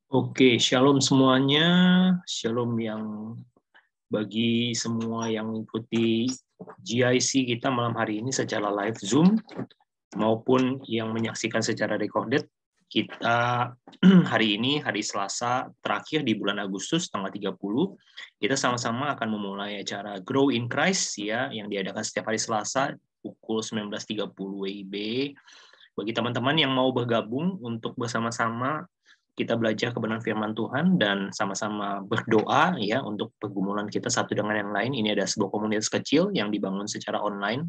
Oke, shalom semuanya. Shalom yang bagi semua yang mengikuti GIC kita malam hari ini secara live Zoom maupun yang menyaksikan secara recorded. Kita hari ini, hari Selasa terakhir di bulan Agustus tanggal 30, kita sama-sama akan memulai acara Grow in Christ ya yang diadakan setiap hari Selasa pukul 19.30 WIB. Bagi teman-teman yang mau bergabung untuk bersama-sama kita belajar kebenaran firman Tuhan dan sama-sama berdoa ya untuk pergumulan kita satu dengan yang lain. Ini ada sebuah komunitas kecil yang dibangun secara online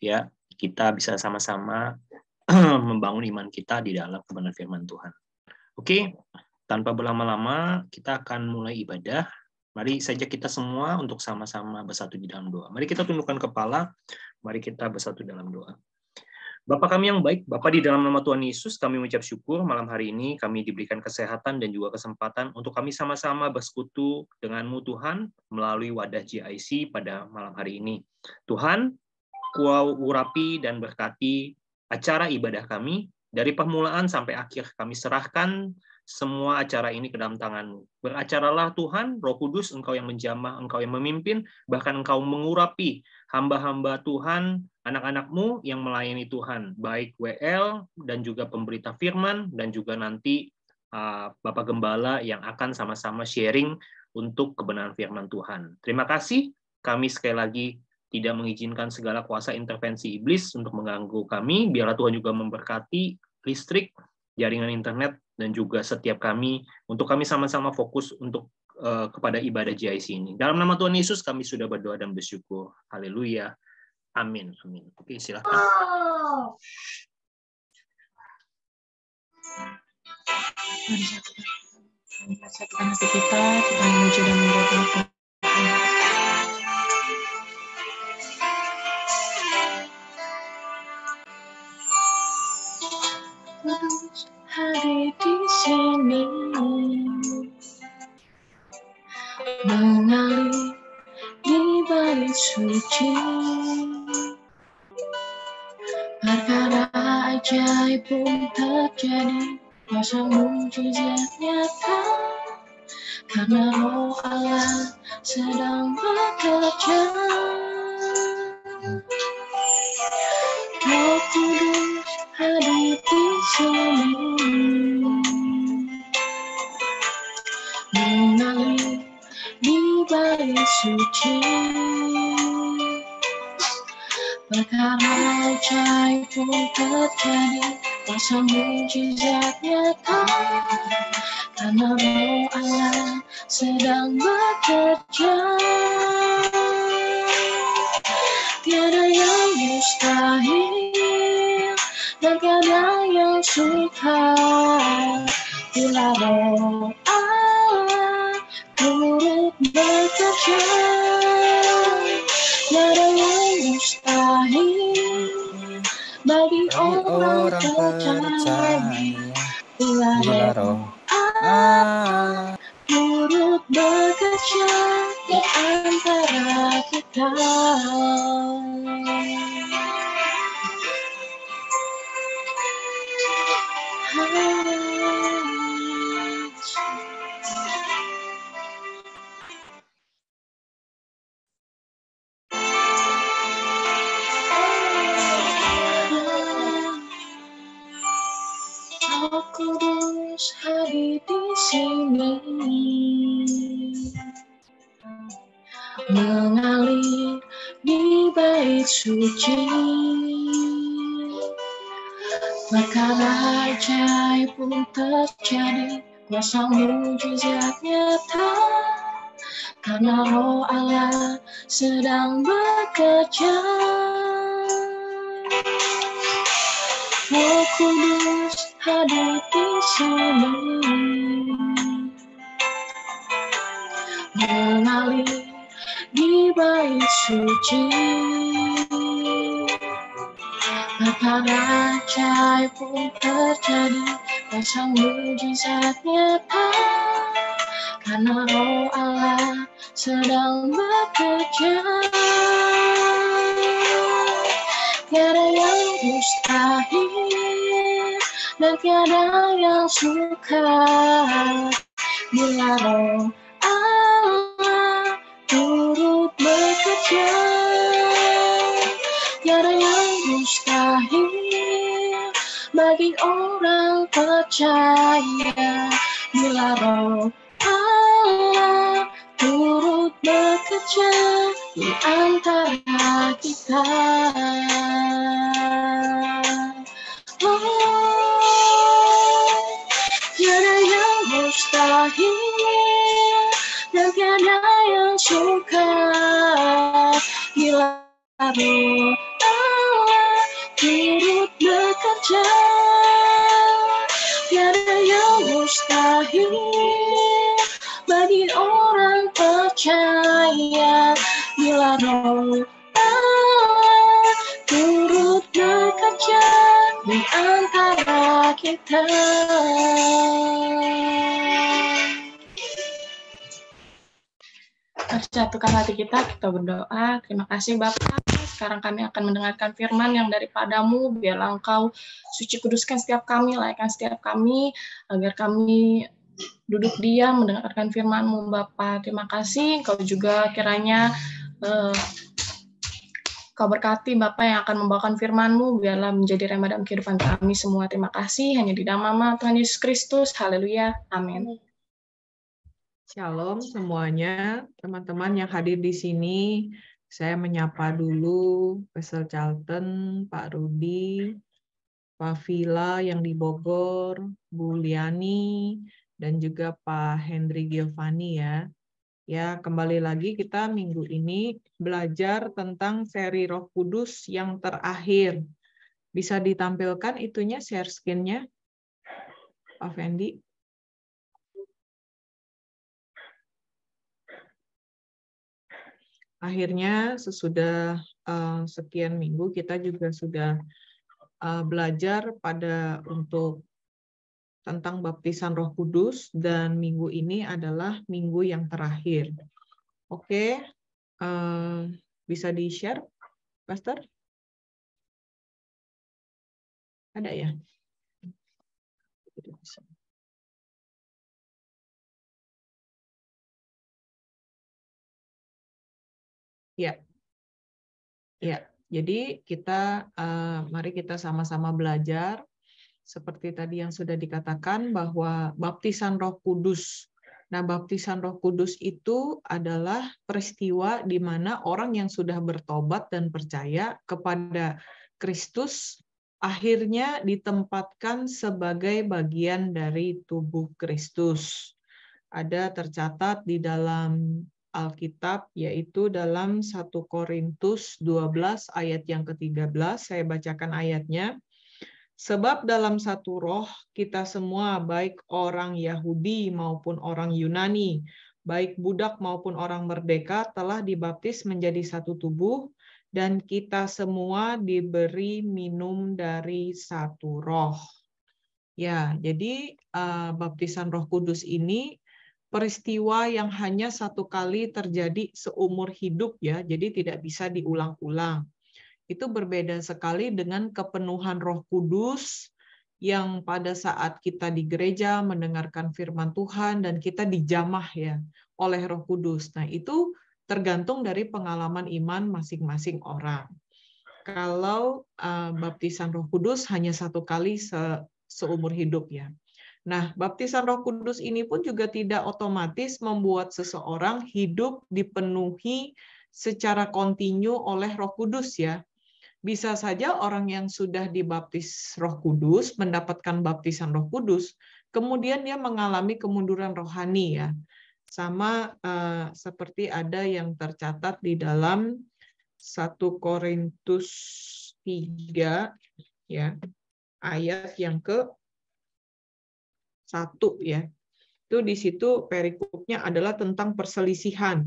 ya. Kita bisa sama-sama membangun iman kita di dalam kebenaran firman Tuhan. Oke, tanpa berlama-lama kita akan mulai ibadah. Mari saja kita semua untuk sama-sama bersatu di dalam doa. Mari kita tundukkan kepala, mari kita bersatu dalam doa. Bapa kami yang baik, Bapa di dalam nama Tuhan Yesus, kami mengucap syukur malam hari ini kami diberikan kesehatan dan juga kesempatan untuk kami sama-sama bersekutu dengan-Mu Tuhan melalui wadah GIC pada malam hari ini. Tuhan, Kau urapi dan berkati acara ibadah kami, dari permulaan sampai akhir kami serahkan semua acara ini ke dalam tangan-Mu. Beracaralah Tuhan, Roh Kudus, Engkau yang menjamah, Engkau yang memimpin, bahkan Engkau mengurapi hamba-hamba Tuhan, anak-anak-Mu yang melayani Tuhan, baik WL dan juga pemberita firman, dan juga nanti Bapak Gembala yang akan sama-sama sharing untuk kebenaran firman Tuhan. Terima kasih, kami sekali lagi tidak mengizinkan segala kuasa intervensi iblis untuk mengganggu kami. Biarlah Tuhan juga memberkati listrik, jaringan internet, dan juga setiap kami, untuk kami sama-sama fokus untuk kepada ibadah GIC ini. Dalam nama Tuhan Yesus kami sudah berdoa dan bersyukur. Haleluya. Amin. Amin. Oke, silakan. Mari satukan hati kita memuji dan mendoakan Tuhan. Terus hari di sini mengalir di bait suci, perkara ajaib pun terjadi, kuasa mujizat nyata, karena Roh Allah sedang bekerja. Roh Kudus hadir di sini, mengalir di bait suci, perkara ajaib pun terjadi, kuasa mujizat nyata, karena Roh Allah sedang bekerja. Tiada yang mustahil dan tiada yang sukar bila Roh Allah turut bekerja. Tiada yang mustahil bagi orang percaya bila Roh Allah turut bekerja di antara kita. Roh Kudus hadir di sini, mengalir di bait suci, perkara ajaib pun terjadi, kuasa mujizat nyata, karena Roh Allah sedang bekerja. Roh Kudus hadir di sini, mengalir di bait suci, perkara ajaib pun terjadi, kuasa mujizat nyata, karena Roh Allah sedang bekerja. Tiada yang mustahil dan tiada yang suka bila Roh Allah turut bekerja. Tiada yang mustahil bagi orang percaya bila Roh Allah turut bekerja di antara kita. Tiada yang mustahil dan tiada yang sukar bila Roh Allah turut bekerja. Tiada yang mustahil bagi orang percaya bila Roh Allah turut bekerja di antara kita. Satukan hati kita berdoa. Terima kasih Bapak. Sekarang kami akan mendengarkan firman yang daripadamu. Biarlah Engkau suci kuduskan setiap kami, layakkan setiap kami, agar kami duduk diam mendengarkan firman-Mu Bapa. Terima kasih. Engkau juga kiranya Kau berkati Bapa yang akan membawakan firman-Mu, biarlah menjadi rema dalam kehidupan kami semua. Terima kasih. Hanya di dalam nama Tuhan Yesus Kristus. Haleluya. Amin. Shalom semuanya, teman-teman yang hadir di sini. Saya menyapa dulu Pastor Charlton, Pak Rudi, Pak Vila yang di Bogor, Bu Liani, dan juga Pak Hendri Giovanni ya. Ya, kembali lagi kita minggu ini belajar tentang seri Roh Kudus yang terakhir. Bisa ditampilkan itunya, share screen-nya, Pak Fendi. Akhirnya sesudah sekian minggu kita juga sudah belajar tentang baptisan Roh Kudus, dan minggu ini adalah minggu yang terakhir. Oke, bisa di-share, Pastor? Ada ya? Ya. Ya, jadi mari kita sama-sama belajar seperti tadi yang sudah dikatakan bahwa baptisan Roh Kudus. Nah, baptisan Roh Kudus itu adalah peristiwa di mana orang yang sudah bertobat dan percaya kepada Kristus akhirnya ditempatkan sebagai bagian dari tubuh Kristus. Ada tercatat di dalam Alkitab, yaitu dalam 1 Korintus 12 ayat yang ke-13, saya bacakan ayatnya. Sebab dalam satu roh kita semua, baik orang Yahudi maupun orang Yunani, baik budak maupun orang merdeka, telah dibaptis menjadi satu tubuh, dan kita semua diberi minum dari satu roh. Ya, jadi baptisan Roh Kudus ini peristiwa yang hanya satu kali terjadi seumur hidup ya, jadi tidak bisa diulang-ulang. Itu berbeda sekali dengan kepenuhan Roh Kudus yang pada saat kita di gereja mendengarkan firman Tuhan dan kita dijamah ya oleh Roh Kudus. Nah, itu tergantung dari pengalaman iman masing-masing orang. Kalau baptisan Roh Kudus hanya satu kali seumur hidup ya. Nah, baptisan Roh Kudus ini pun juga tidak otomatis membuat seseorang hidup dipenuhi secara kontinu oleh Roh Kudus ya. Bisa saja orang yang sudah dibaptis Roh Kudus, mendapatkan baptisan Roh Kudus, kemudian dia mengalami kemunduran rohani ya. Sama seperti ada yang tercatat di dalam 1 Korintus 3 ya, ayat yang ke-1 ya. Itu di situ perikopnya adalah tentang perselisihan.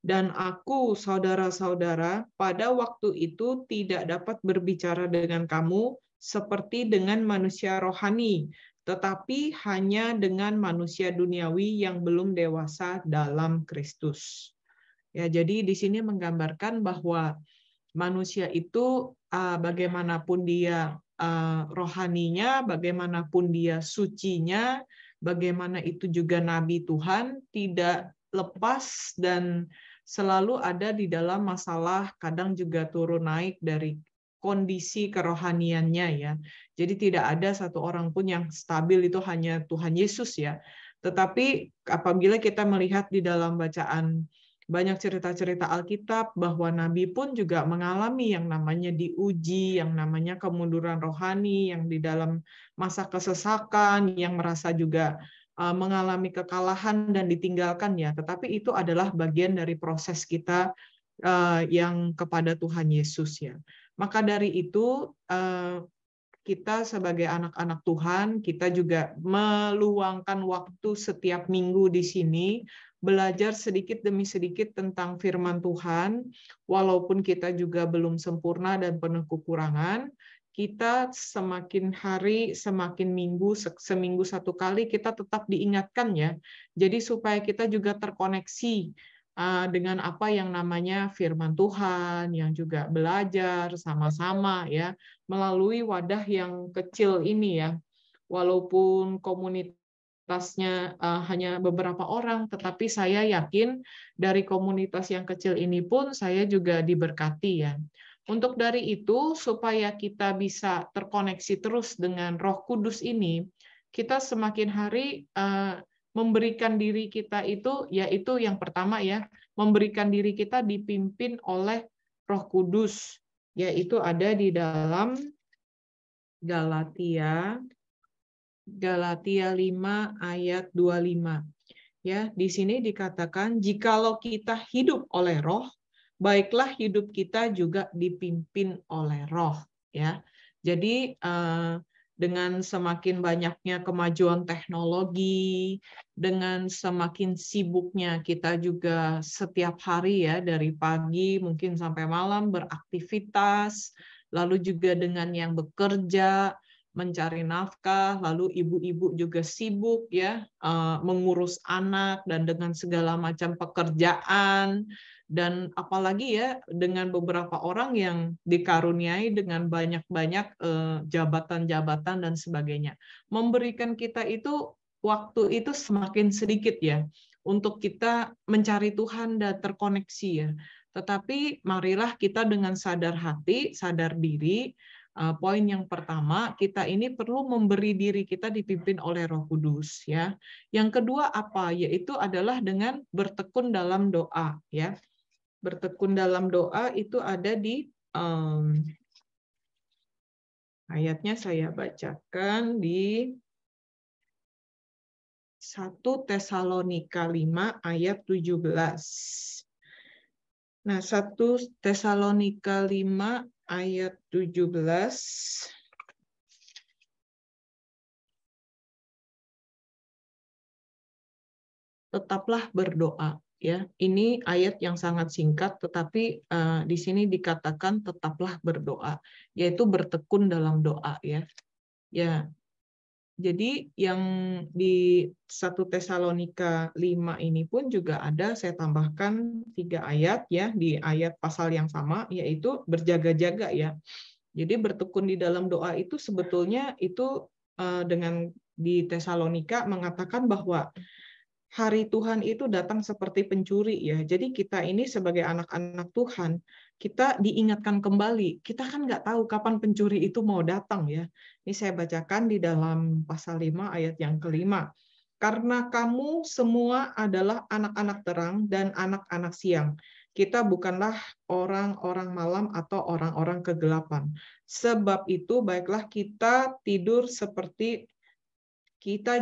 Dan aku, saudara-saudara, pada waktu itu tidak dapat berbicara dengan kamu seperti dengan manusia rohani, tetapi hanya dengan manusia duniawi yang belum dewasa dalam Kristus. Ya, jadi di sini menggambarkan bahwa manusia itu bagaimanapun dia rohaninya, bagaimanapun dia sucinya, bagaimana itu juga nabi Tuhan, tidak lepas dan selalu ada di dalam masalah, kadang juga turun naik dari kondisi kerohaniannya ya. Jadi tidak ada satu orang pun yang stabil, itu hanya Tuhan Yesus ya. Tetapi apabila kita melihat di dalam bacaan banyak cerita-cerita Alkitab bahwa nabi pun juga mengalami yang namanya diuji, yang namanya kemunduran rohani, yang di dalam masa kesesakan, yang merasa juga mengalami kekalahan dan ditinggalkan ya. Tetapi itu adalah bagian dari proses kita yang kepada Tuhan Yesus ya. Maka dari itu kita sebagai anak-anak Tuhan, kita juga meluangkan waktu setiap minggu di sini, belajar sedikit demi sedikit tentang firman Tuhan, walaupun kita juga belum sempurna dan penuh kekurangan, kita semakin hari, semakin minggu, seminggu satu kali, kita tetap diingatkan ya. Jadi supaya kita juga terkoneksi dengan apa yang namanya firman Tuhan, yang juga belajar sama-sama ya, melalui wadah yang kecil ini ya. Walaupun komunitasnya hanya beberapa orang, tetapi saya yakin dari komunitas yang kecil ini pun saya juga diberkati ya. Untuk dari itu, supaya kita bisa terkoneksi terus dengan Roh Kudus ini, kita semakin hari memberikan diri kita itu, yaitu yang pertama ya, memberikan diri kita dipimpin oleh Roh Kudus, yaitu ada di dalam Galatia 5 ayat 25. Ya, di sini dikatakan jikalau kita hidup oleh Roh, baiklah hidup kita juga dipimpin oleh Roh, ya. Jadi dengan semakin banyaknya kemajuan teknologi, dengan semakin sibuknya kita juga setiap hari ya, dari pagi mungkin sampai malam beraktivitas, lalu juga dengan yang bekerja, mencari nafkah, lalu ibu-ibu juga sibuk ya mengurus anak dan dengan segala macam pekerjaan, dan apalagi ya dengan beberapa orang yang dikaruniai dengan banyak-banyak jabatan-jabatan dan sebagainya. Memberikan kita itu waktu itu semakin sedikit ya untuk kita mencari Tuhan dan terkoneksi ya. Tetapi marilah kita dengan sadar hati, sadar diri. Poin yang pertama, kita ini perlu memberi diri kita dipimpin oleh Roh Kudus ya. Yang kedua apa? Yaitu adalah dengan bertekun dalam doa ya. Bertekun dalam doa itu ada di ayatnya saya bacakan di 1 Tesalonika 5 ayat 17. Nah, 1 Tesalonika 5 ayat 17. Tetaplah berdoa ya. Ini ayat yang sangat singkat, tetapi di sini dikatakan tetaplah berdoa, yaitu bertekun dalam doa ya. Ya. Jadi yang di 1 Tesalonika 5 ini pun juga ada, saya tambahkan 3 ayat ya, di ayat pasal yang sama, yaitu berjaga-jaga ya. Jadi bertekun di dalam doa itu sebetulnya itu dengan di Tesalonika mengatakan bahwa hari Tuhan itu datang seperti pencuri ya. Jadi kita ini sebagai anak-anak Tuhan, kita diingatkan kembali. Kita kan nggak tahu kapan pencuri itu mau datang ya. Ini saya bacakan di dalam pasal 5 ayat yang kelima. Karena kamu semua adalah anak-anak terang dan anak-anak siang. Kita bukanlah orang-orang malam atau orang-orang kegelapan. Sebab itu baiklah kita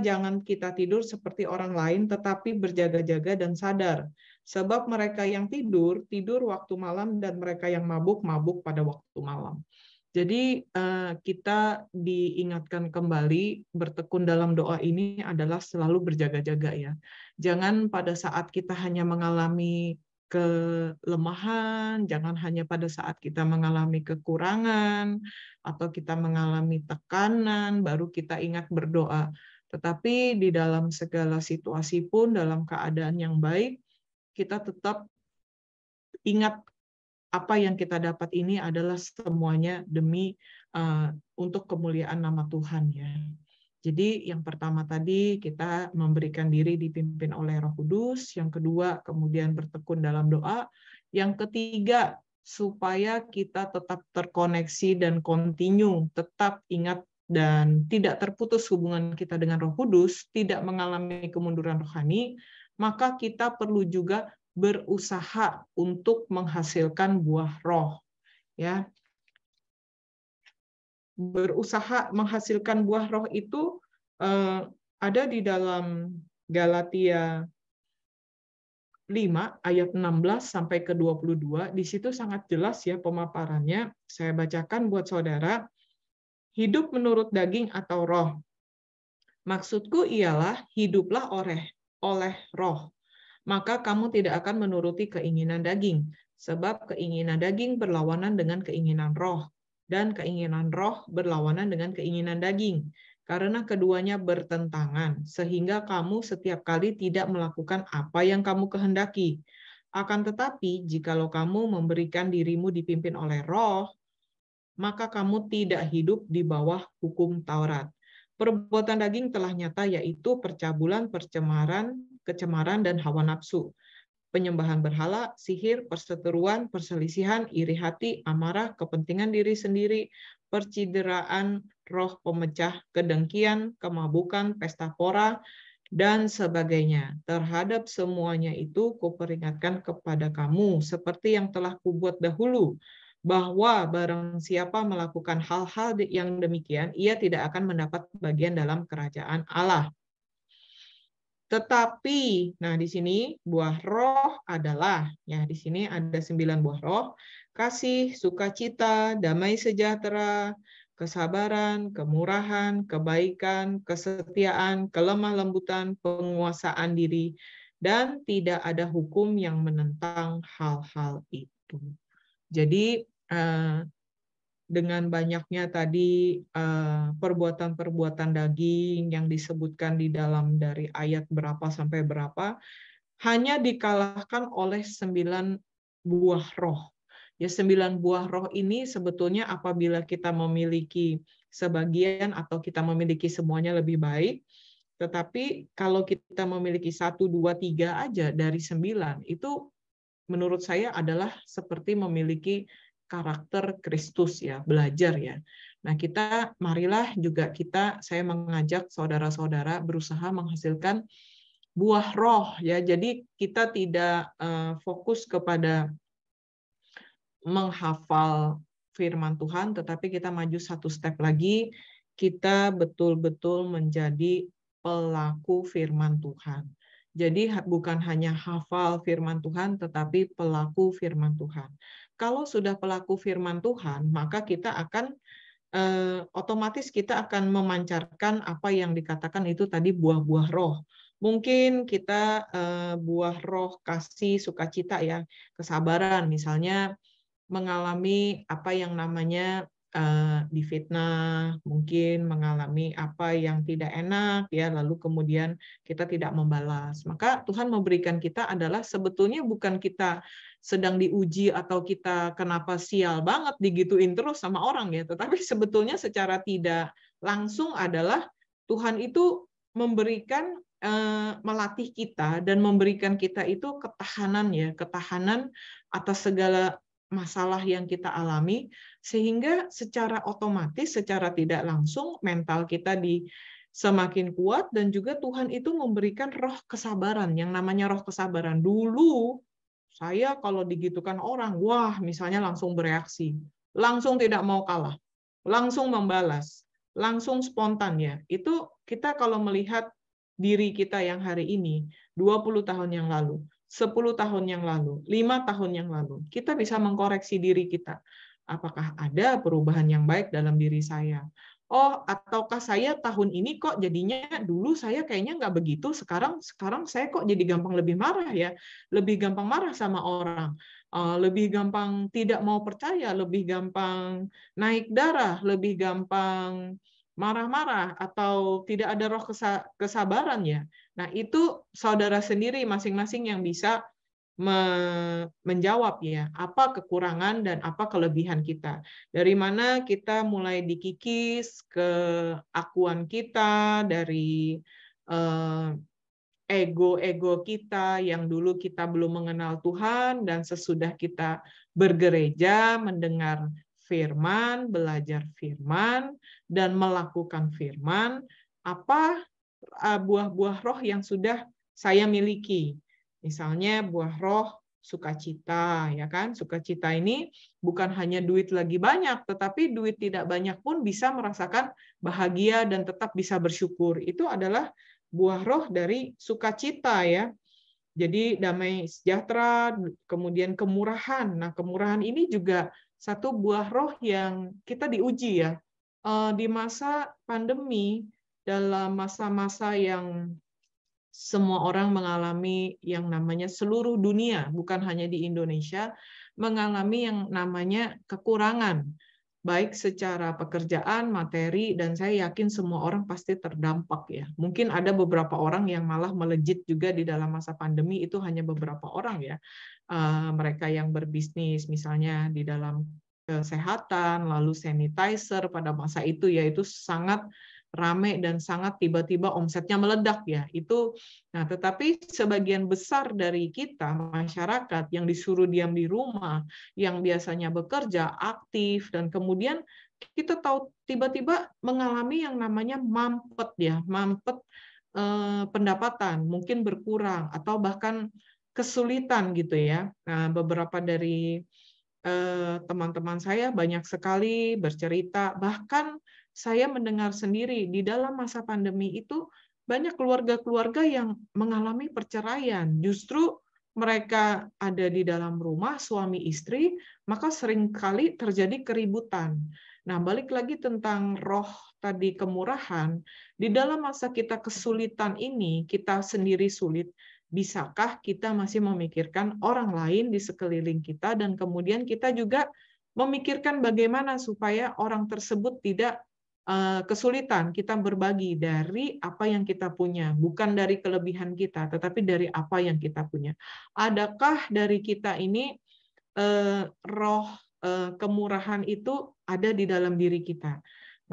jangan tidur seperti orang lain, tetapi berjaga-jaga dan sadar. Sebab mereka yang tidur waktu malam, dan mereka yang mabuk pada waktu malam. Jadi kita diingatkan kembali, bertekun dalam doa ini adalah selalu berjaga-jaga ya. Jangan pada saat kita hanya mengalami kelemahan, jangan hanya pada saat kita mengalami kekurangan, atau kita mengalami tekanan, baru kita ingat berdoa. Tetapi di dalam segala situasi pun, dalam keadaan yang baik, kita tetap ingat apa yang kita dapat ini adalah semuanya demi untuk kemuliaan nama Tuhan ya. Jadi yang pertama tadi kita memberikan diri dipimpin oleh Roh Kudus, yang kedua kemudian bertekun dalam doa, yang ketiga supaya kita tetap terkoneksi dan continue, tetap ingat dan tidak terputus hubungan kita dengan Roh Kudus, tidak mengalami kemunduran rohani, maka kita perlu juga berusaha untuk menghasilkan buah roh. Ya. Berusaha menghasilkan buah roh itu ada di dalam Galatia 5 ayat 16 sampai ke 22. Di situ sangat jelas ya pemaparannya. Saya bacakan buat saudara. Hidup menurut daging atau roh. Maksudku ialah hiduplah oleh roh. Maka kamu tidak akan menuruti keinginan daging, sebab keinginan daging berlawanan dengan keinginan roh, dan keinginan roh berlawanan dengan keinginan daging, karena keduanya bertentangan, sehingga kamu setiap kali tidak melakukan apa yang kamu kehendaki. Akan tetapi, jikalau kamu memberikan dirimu dipimpin oleh roh, maka kamu tidak hidup di bawah hukum Taurat. Perbuatan daging telah nyata, yaitu percabulan, kecemaran, dan hawa nafsu, penyembahan berhala, sihir, perseteruan, perselisihan, iri hati, amarah, kepentingan diri sendiri, percideraan, roh pemecah, kedengkian, kemabukan, pesta pora, dan sebagainya. Terhadap semuanya itu kuperingatkan kepada kamu, seperti yang telah kubuat dahulu, bahwa barang siapa melakukan hal-hal yang demikian, ia tidak akan mendapat bagian dalam kerajaan Allah. Tetapi, nah di sini buah roh adalah, ya di sini ada 9 buah roh, kasih, sukacita, damai sejahtera, kesabaran, kemurahan, kebaikan, kesetiaan, kelemah lembutan, penguasaan diri, dan tidak ada hukum yang menentang hal-hal itu. Jadi, dengan banyaknya tadi perbuatan-perbuatan daging yang disebutkan di dalam dari ayat berapa sampai berapa, hanya dikalahkan oleh 9 buah roh. Ya, 9 buah roh ini sebetulnya apabila kita memiliki sebagian atau kita memiliki semuanya lebih baik, tetapi kalau kita memiliki 1, 2, 3 aja dari 9, itu menurut saya adalah seperti memiliki karakter Kristus ya, belajar ya. Nah, marilah juga saya mengajak saudara-saudara berusaha menghasilkan buah roh ya. Jadi kita tidak fokus kepada menghafal firman Tuhan, tetapi kita maju satu step lagi, kita betul-betul menjadi pelaku firman Tuhan. Jadi bukan hanya hafal firman Tuhan, tetapi pelaku firman Tuhan. Kalau sudah pelaku firman Tuhan, maka kita akan otomatis kita akan memancarkan apa yang dikatakan itu tadi buah-buah roh. Mungkin kita buah roh kasih, sukacita ya, kesabaran, misalnya mengalami apa yang namanya difitnah, mungkin mengalami apa yang tidak enak ya, lalu kemudian kita tidak membalas. Maka Tuhan memberikan kita adalah sebetulnya bukan kita sedang diuji atau kita kenapa sial banget digituin terus sama orang ya, tetapi sebetulnya secara tidak langsung adalah Tuhan itu memberikan melatih kita dan memberikan kita itu ketahanan ya, ketahanan atas segala masalah yang kita alami, sehingga secara otomatis, secara tidak langsung mental kita semakin kuat, dan juga Tuhan itu memberikan roh kesabaran, yang namanya roh kesabaran. Dulu saya kalau digitukan orang, wah misalnya langsung bereaksi, langsung tidak mau kalah, langsung membalas, langsung spontan ya. Itu kita kalau melihat diri kita yang hari ini, 20 tahun yang lalu, 10 tahun yang lalu, 5 tahun yang lalu, kita bisa mengkoreksi diri kita. Apakah ada perubahan yang baik dalam diri saya? Oh, ataukah saya tahun ini kok jadinya dulu saya kayaknya nggak begitu, sekarang saya kok jadi gampang lebih marah ya, lebih gampang marah sama orang, lebih gampang tidak mau percaya, lebih gampang naik darah, lebih gampang marah-marah, atau tidak ada roh kesabaran ya. Nah, itu saudara sendiri masing-masing yang bisa menjawab ya, apa kekurangan dan apa kelebihan kita. Dari mana kita mulai dikikis keakuan kita, dari ego-ego kita yang dulu kita belum mengenal Tuhan, dan sesudah kita bergereja, mendengar firman, belajar firman, dan melakukan firman, apa buah-buah roh yang sudah saya miliki. Misalnya buah roh sukacita, ya kan? Sukacita ini bukan hanya duit lagi banyak, tetapi duit tidak banyak pun bisa merasakan bahagia dan tetap bisa bersyukur. Itu adalah buah roh dari sukacita, ya. Jadi damai sejahtera, kemudian kemurahan. Nah, kemurahan ini juga satu buah roh yang kita diuji ya. Di masa pandemi, dalam masa-masa yang semua orang mengalami yang namanya seluruh dunia, bukan hanya di Indonesia, mengalami yang namanya kekurangan, baik secara pekerjaan, materi, dan saya yakin semua orang pasti terdampak ya. Mungkin ada beberapa orang yang malah melejit juga di dalam masa pandemi, itu hanya beberapa orang ya. Mereka yang berbisnis misalnya di dalam kesehatan, lalu sanitizer pada masa itu ya, itu sangat rame dan sangat tiba-tiba omsetnya meledak ya. Itu nah, tetapi sebagian besar dari kita masyarakat yang disuruh diam di rumah, yang biasanya bekerja aktif, dan kemudian kita tahu tiba-tiba mengalami yang namanya mampet ya, mampet pendapatan, mungkin berkurang atau bahkan kesulitan gitu ya. Nah, beberapa dari teman-teman saya banyak sekali bercerita, bahkan saya mendengar sendiri di dalam masa pandemi itu banyak keluarga-keluarga yang mengalami perceraian. Justru mereka ada di dalam rumah, suami istri, maka seringkali terjadi keributan. Nah, balik lagi tentang roh tadi kemurahan, di dalam masa kita kesulitan ini, kita sendiri sulit, bisakah kita masih memikirkan orang lain di sekeliling kita, dan kemudian kita juga memikirkan bagaimana supaya orang tersebut tidak kesulitan. Kita berbagi dari apa yang kita punya, bukan dari kelebihan kita, tetapi dari apa yang kita punya. Adakah dari kita ini roh kemurahan itu ada di dalam diri kita?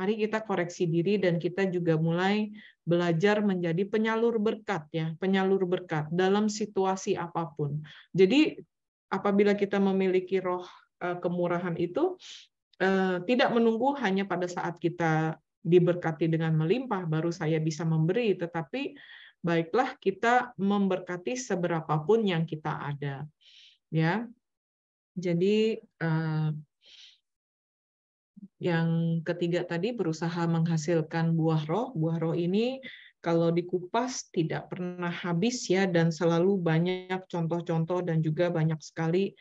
Mari kita koreksi diri dan kita juga mulai belajar menjadi penyalur berkat ya, penyalur berkat dalam situasi apapun. Jadi apabila kita memiliki roh kemurahan itu, tidak menunggu hanya pada saat kita diberkati dengan melimpah baru saya bisa memberi, tetapi baiklah kita memberkati seberapapun yang kita ada. Ya. Jadi yang ketiga tadi berusaha menghasilkan buah roh. Buah roh ini kalau dikupas tidak pernah habis ya, dan selalu banyak contoh-contoh dan juga banyak sekali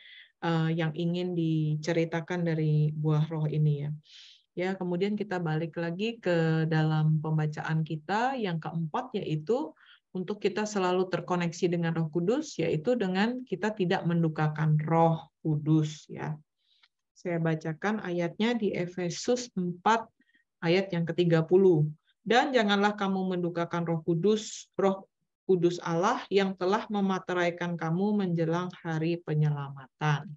yang ingin diceritakan dari buah roh ini ya. Ya, kemudian kita balik lagi ke dalam pembacaan kita yang keempat, yaitu untuk kita selalu terkoneksi dengan Roh Kudus, yaitu dengan kita tidak mendukakan Roh Kudus ya. Saya bacakan ayatnya di Efesus 4 ayat yang ke-30. Dan janganlah kamu mendukakan Roh Kudus Allah yang telah memateraikan kamu menjelang hari penyelamatan.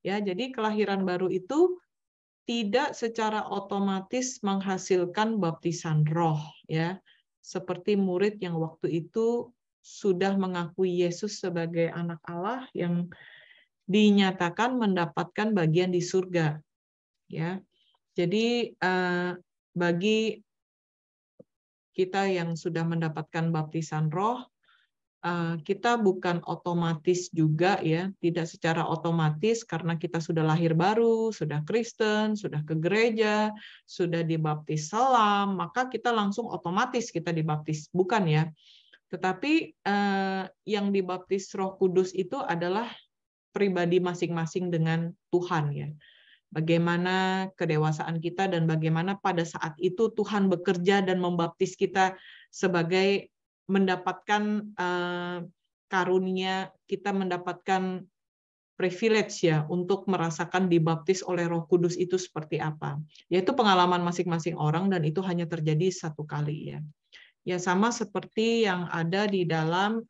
Ya, jadi kelahiran baru itu tidak secara otomatis menghasilkan baptisan roh ya. Seperti murid yang waktu itu sudah mengakui Yesus sebagai anak Allah yang dinyatakan mendapatkan bagian di surga ya. Jadi bagi kita yang sudah mendapatkan baptisan roh, kita bukan otomatis juga ya, tidak secara otomatis karena kita sudah lahir baru, sudah Kristen, sudah ke gereja, sudah dibaptis selam, maka kita langsung otomatis kita dibaptis, bukan ya. Tetapi yang dibaptis Roh Kudus itu adalah pribadi masing-masing dengan Tuhan ya. Bagaimana kedewasaan kita dan bagaimana pada saat itu Tuhan bekerja dan membaptis kita sebagai mendapatkan karunia, kita mendapatkan privilege ya untuk merasakan dibaptis oleh Roh Kudus itu seperti apa. Yaitu pengalaman masing-masing orang dan itu hanya terjadi satu kali ya. Ya sama seperti yang ada di dalam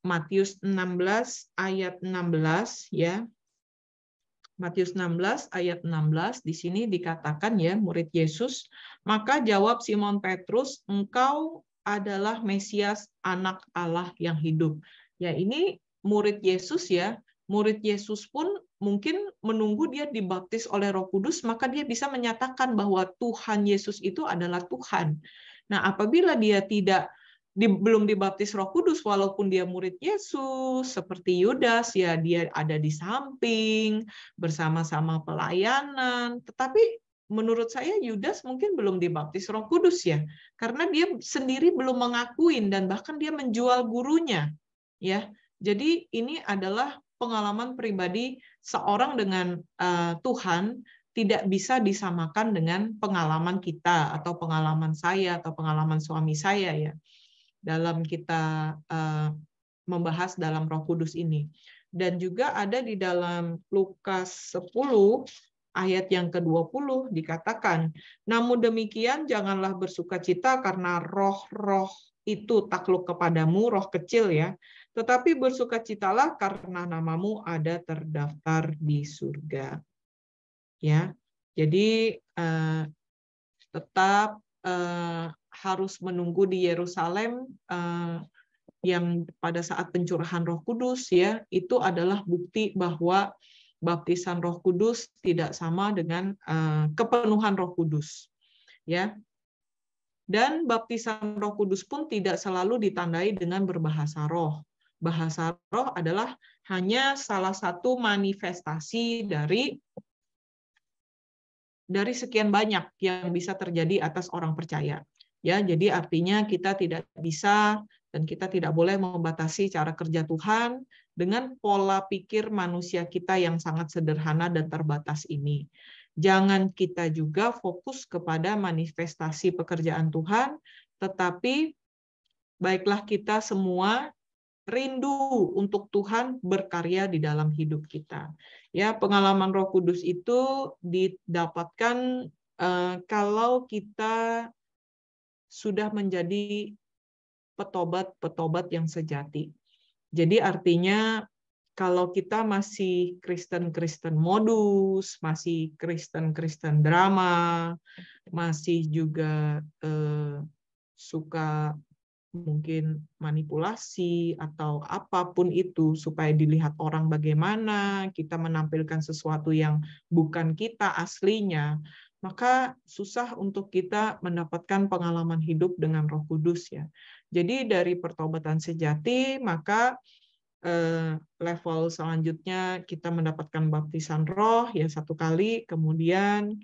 Matius 16 ayat 16 ya. Matius 16 ayat 16 di sini dikatakan ya, murid Yesus, maka jawab Simon Petrus, engkau adalah Mesias, anak Allah yang hidup. Ya, ini murid Yesus ya. Murid Yesus pun mungkin menunggu dia dibaptis oleh Roh Kudus, maka dia bisa menyatakan bahwa Tuhan Yesus itu adalah Tuhan. Nah, apabila dia belum dibaptis Roh Kudus, walaupun dia murid Yesus, seperti Yudas, ya dia ada di samping, bersama-sama pelayanan, tetapi menurut saya Yudas mungkin belum dibaptis Roh Kudus ya, karena dia sendiri belum mengakuin dan bahkan dia menjual gurunya, ya. Jadi ini adalah pengalaman pribadi seorang dengan Tuhan, tidak bisa disamakan dengan pengalaman kita atau pengalaman saya atau pengalaman suami saya ya. Dalam kita membahas dalam Roh Kudus ini. Dan juga ada di dalam Lukas 10 ayat yang ke-20 dikatakan, namun demikian janganlah bersukacita karena roh-roh itu takluk kepadamu, roh kecil ya, tetapi bersukacitalah karena namamu ada terdaftar di surga. Ya, jadi tetap harus menunggu di Yerusalem yang pada saat pencurahan Roh Kudus ya, itu adalah bukti bahwa baptisan Roh Kudus tidak sama dengan kepenuhan Roh Kudus ya. Dan baptisan Roh Kudus pun tidak selalu ditandai dengan berbahasa roh. Bahasa roh adalah hanya salah satu manifestasi dari sekian banyak yang bisa terjadi atas orang percaya. Ya, jadi artinya kita tidak bisa dan kita tidak boleh membatasi cara kerja Tuhan dengan pola pikir manusia kita yang sangat sederhana dan terbatas ini. Jangan kita juga fokus kepada manifestasi pekerjaan Tuhan, tetapi baiklah kita semua rindu untuk Tuhan berkarya di dalam hidup kita. Ya, pengalaman Roh Kudus itu didapatkan kalau kita sudah menjadi petobat-petobat yang sejati. Jadi artinya kalau kita masih Kristen-Kristen modus, masih Kristen-Kristen drama, masih juga suka mungkin manipulasi atau apapun itu supaya dilihat orang bagaimana, kita menampilkan sesuatu yang bukan kita aslinya, maka susah untuk kita mendapatkan pengalaman hidup dengan Roh Kudus ya. Jadi dari pertobatan sejati, maka level selanjutnya kita mendapatkan baptisan roh ya 1 kali, kemudian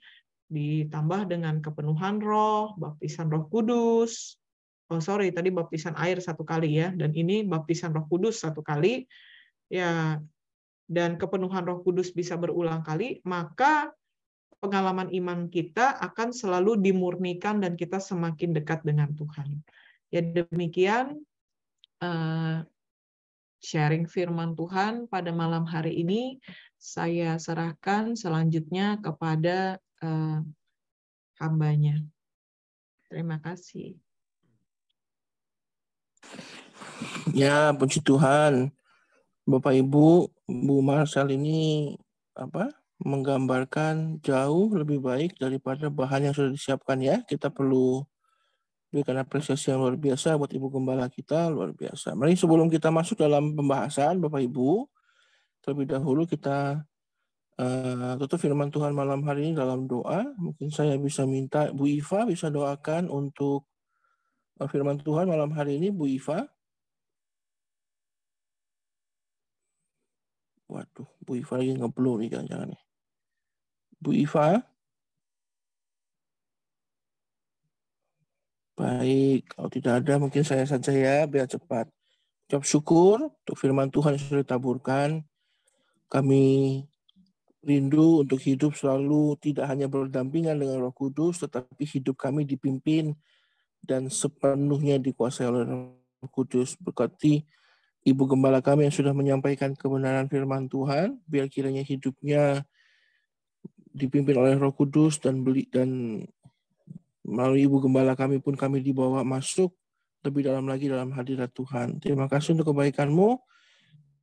ditambah dengan kepenuhan roh, baptisan Roh Kudus. Tadi baptisan air 1 kali ya, dan ini baptisan Roh Kudus 1 kali ya, dan kepenuhan Roh Kudus bisa berulang kali, maka pengalaman iman kita akan selalu dimurnikan dan kita semakin dekat dengan Tuhan. Ya demikian sharing firman Tuhan pada malam hari ini. Saya serahkan selanjutnya kepada hambanya. Terima kasih. Ya, puji Tuhan. Bapak Ibu, Bu Marcel ini menggambarkan jauh lebih baik daripada bahan yang sudah disiapkan ya. Kita perlu berikan apresiasi yang luar biasa buat Ibu Gembala kita, luar biasa. Mari sebelum kita masuk dalam pembahasan, Bapak Ibu, terlebih dahulu kita tutup firman Tuhan malam hari ini dalam doa. Mungkin saya bisa minta Bu Iva bisa doakan untuk firman Tuhan malam hari ini, Bu Iva. Waduh, Bu Iva lagi nge-blow nih jangan-jangan nih. Bu Iva. Baik, kalau tidak ada mungkin saya saja ya, biar cepat. Ucap syukur untuk firman Tuhan yang sudah ditaburkan. Kami rindu untuk hidup selalu tidak hanya berdampingan dengan Roh Kudus, tetapi hidup kami dipimpin dan sepenuhnya dikuasai oleh Roh Kudus. Berkati Ibu Gembala kami yang sudah menyampaikan kebenaran firman Tuhan, biar kiranya hidupnya dipimpin oleh Roh Kudus dan melalui Ibu Gembala kami pun kami dibawa masuk lebih dalam lagi dalam hadirat Tuhan. Terima kasih untuk kebaikan-Mu.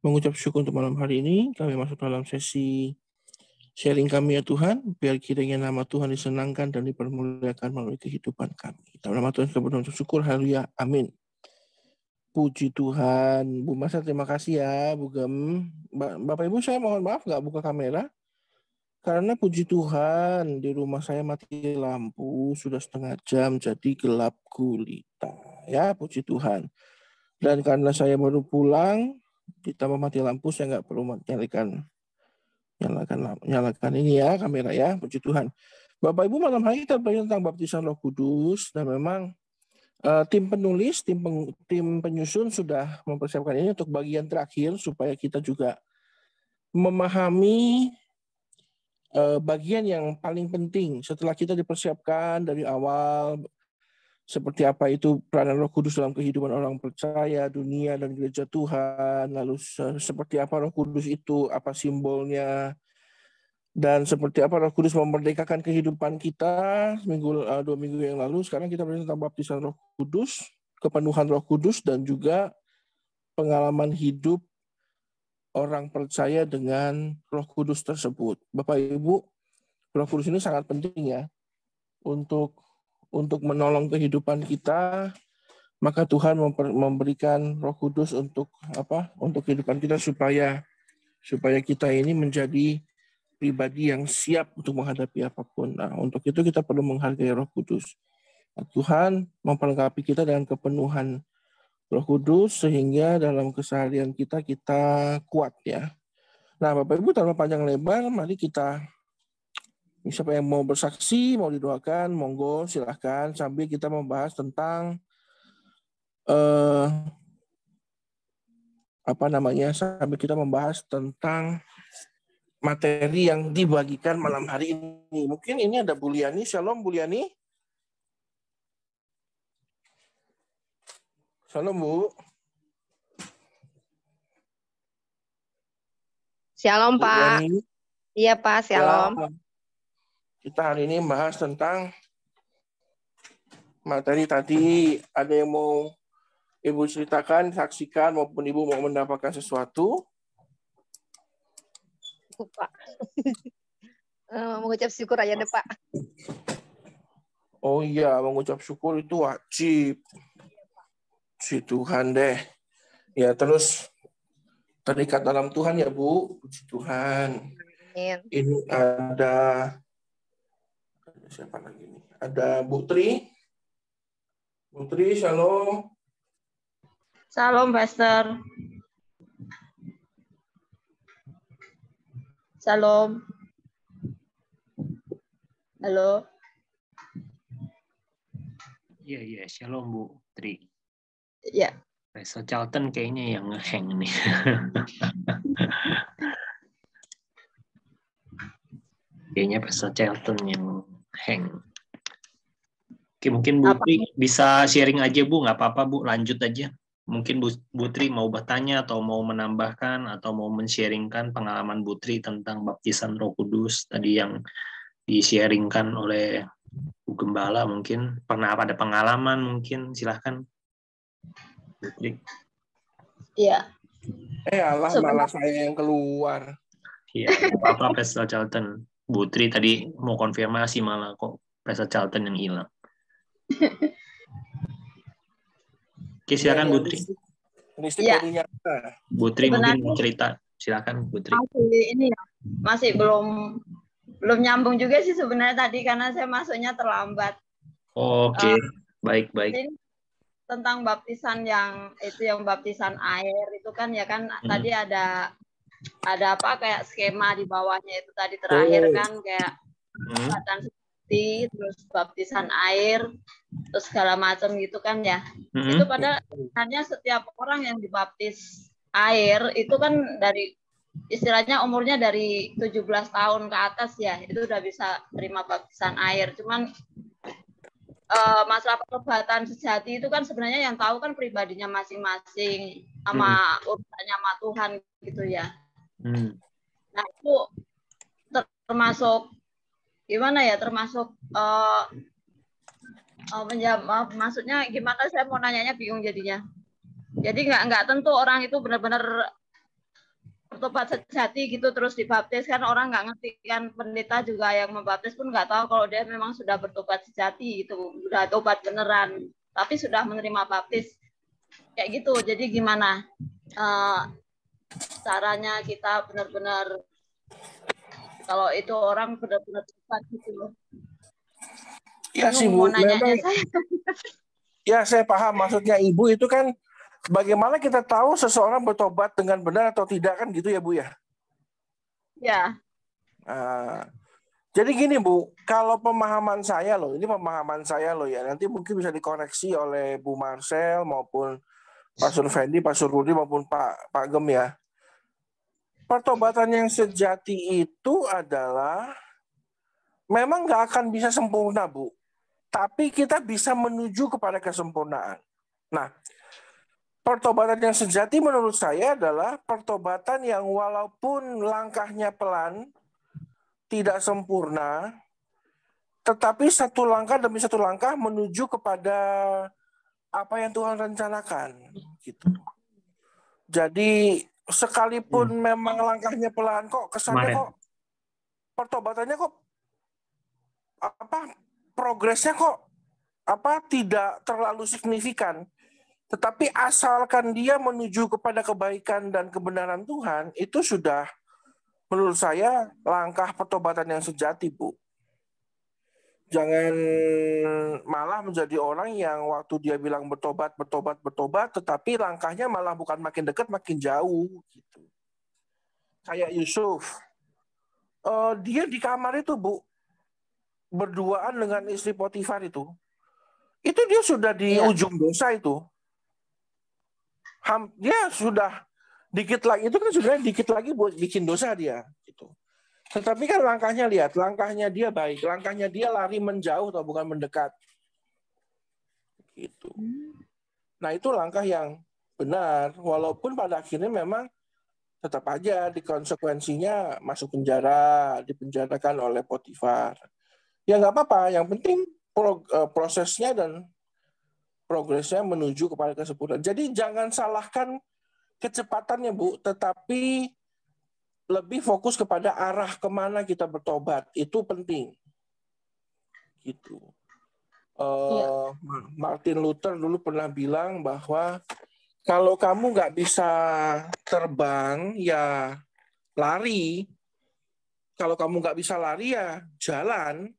Mengucap syukur untuk malam hari ini. Kami masuk dalam sesi sharing kami ya Tuhan. Biar kiranya nama Tuhan disenangkan dan dipermuliakan melalui kehidupan kami. Dalam nama Tuhan kami berdoa untuk syukur. Haleluya. Amin. Puji Tuhan. Bu Masa terima kasih ya. Bu Gem. Bapak Ibu saya mohon maaf nggak buka kamera. Karena puji Tuhan di rumah saya mati lampu sudah setengah jam jadi gelap gulita. Ya puji Tuhan. Dan karena saya baru pulang ditambah mati lampu saya nggak perlu nyalakan ini ya kamera ya. Puji Tuhan. Bapak Ibu malam hari kita belajar tentang baptisan Roh Kudus dan memang tim penulis, tim penyusun sudah mempersiapkan ini untuk bagian terakhir supaya kita juga memahami bagian yang paling penting setelah kita dipersiapkan dari awal seperti apa itu peranan Roh Kudus dalam kehidupan orang percaya, dunia dan gereja Tuhan, lalu seperti apa Roh Kudus itu, apa simbolnya, dan seperti apa Roh Kudus memerdekakan kehidupan kita 2 minggu yang lalu. Sekarang kita belajar tentang baptisan Roh Kudus, kepenuhan Roh Kudus, dan juga pengalaman hidup orang percaya dengan Roh Kudus tersebut. Bapak Ibu, Roh Kudus ini sangat penting ya untuk menolong kehidupan kita. Maka Tuhan memberikan Roh Kudus untuk kehidupan kita supaya kita ini menjadi pribadi yang siap untuk menghadapi apapun. Nah, untuk itu kita perlu menghargai Roh Kudus. Nah, Tuhan memperlengkapi kita dengan kepenuhan Roh Kudus sehingga dalam keseharian kita kuat ya. Nah, Bapak Ibu tanpa panjang lebar, mari kita, siapa yang mau bersaksi, mau didoakan, monggo silahkan sambil kita membahas tentang sambil kita membahas tentang materi yang dibagikan malam hari ini. Mungkin ini ada Bu Liani. Shalom Bu Liani. Shalom Bu. Shalom Bu Pak. Liani. Iya Pak, shalom. Ya, kita hari ini membahas tentang materi tadi. Ada yang mau Ibu ceritakan, saksikan, maupun Ibu mau mendapatkan sesuatu? Pak. Mengucap syukur aja deh Pak. Oh iya, mengucap syukur itu wajib. Si Tuhan deh. Ya, terus terikat dalam Tuhan ya Bu. Puji Tuhan. Amin. Ini ada siapa lagi nih? Ada Bu Tri. Bu Tri, shalom. Shalom, Pastor. Shalom. Halo. Iya, shalom Bu Tri. Ya. Pastor Charlton kayaknya yang nge-hang nih. Kayaknya Pastor Charlton yang hang. Oke, mungkin Bu Tri bisa sharing aja Bu, nggak apa-apa Bu, lanjut aja. Mungkin Bu Tri mau bertanya atau mau menambahkan atau mau men-sharingkan pengalaman Bu Tri tentang baptisan Roh Kudus tadi yang di-sharingkan oleh Bu Gembala, mungkin pernah ada pengalaman, mungkin silahkan Bu Tri. Iya. Malah saya yang keluar. Iya, apa Pastor Charlton. Bu Tri tadi mau konfirmasi malah kok Pastor Charlton yang hilang. Oke, silakan Bu Tri. Ya. Bu Tri mungkin mau cerita, silakan Bu Tri. Masih belum nyambung juga sih sebenarnya tadi karena saya masuknya terlambat. Oke, baik. Tentang baptisan yang baptisan air itu kan ya kan tadi ada apa kayak skema di bawahnya itu tadi terakhir kan kayak baptisan suci, terus baptisan air, terus segala macam gitu kan ya. Itu padahal hanya setiap orang yang dibaptis air itu kan dari istilahnya umurnya dari 17 tahun ke atas ya, itu udah bisa terima baptisan air. Cuman masalah pertobatan sejati itu kan sebenarnya yang tahu kan pribadinya masing-masing sama urusannya sama Tuhan gitu ya. Nah itu termasuk gimana ya, termasuk Maksudnya gimana, saya mau nanyanya bingung jadinya. Jadi nggak tentu orang itu benar-benar bertobat sejati gitu terus dibaptis, kan orang nggak ngerti kan, pendeta juga yang membaptis pun nggak tahu kalau dia memang sudah bertobat sejati gitu, sudah tobat beneran, tapi sudah menerima baptis kayak gitu. Jadi gimana caranya kita benar-benar kalau itu orang benar-benar tobat gitu loh. Ya sih Bu, memang ya saya paham maksudnya Ibu itu kan bagaimana kita tahu seseorang bertobat dengan benar atau tidak kan gitu ya Bu ya? Ya. Jadi gini Bu, kalau pemahaman saya loh, ini pemahaman saya loh ya, nanti mungkin bisa dikoreksi oleh Bu Marcel maupun Pak Survendi, Pak Surudi maupun Pak Gem ya. Pertobatan yang sejati itu adalah memang nggak akan bisa sempurna Bu, tapi kita bisa menuju kepada kesempurnaan. Nah, pertobatan yang sejati menurut saya adalah pertobatan yang walaupun langkahnya pelan, tidak sempurna, tetapi satu langkah demi satu langkah menuju kepada apa yang Tuhan rencanakan. Gitu. Jadi sekalipun memang langkahnya pelan, kok kesannya kok pertobatannya kok progresnya kok tidak terlalu signifikan. Tetapi asalkan dia menuju kepada kebaikan dan kebenaran Tuhan, itu sudah menurut saya langkah pertobatan yang sejati, Bu. Jangan malah menjadi orang yang waktu dia bilang bertobat, tetapi langkahnya malah bukan makin dekat, makin jauh. Gitu. Kayak Yusuf. Dia di kamar itu, Bu, berduaan dengan istri Potifar itu dia sudah di ujung dosa itu. Dia sudah dikit lagi, itu kan sebenarnya dikit lagi buat bikin dosa dia. Gitu. Tetapi kan langkahnya lihat, langkahnya dia baik, langkahnya dia lari menjauh atau bukan mendekat. Gitu. Nah itu langkah yang benar, walaupun pada akhirnya memang tetap aja di konsekuensinya masuk penjara, dipenjarakan oleh Potifar. Ya nggak apa-apa, yang penting prosesnya dan progresnya menuju kepada kesempurnaan. Jadi jangan salahkan kecepatannya Bu, tetapi lebih fokus kepada arah kemana kita bertobat, itu penting. Gitu. Martin Luther dulu pernah bilang bahwa kalau kamu nggak bisa terbang, ya lari. Kalau kamu nggak bisa lari, ya jalan.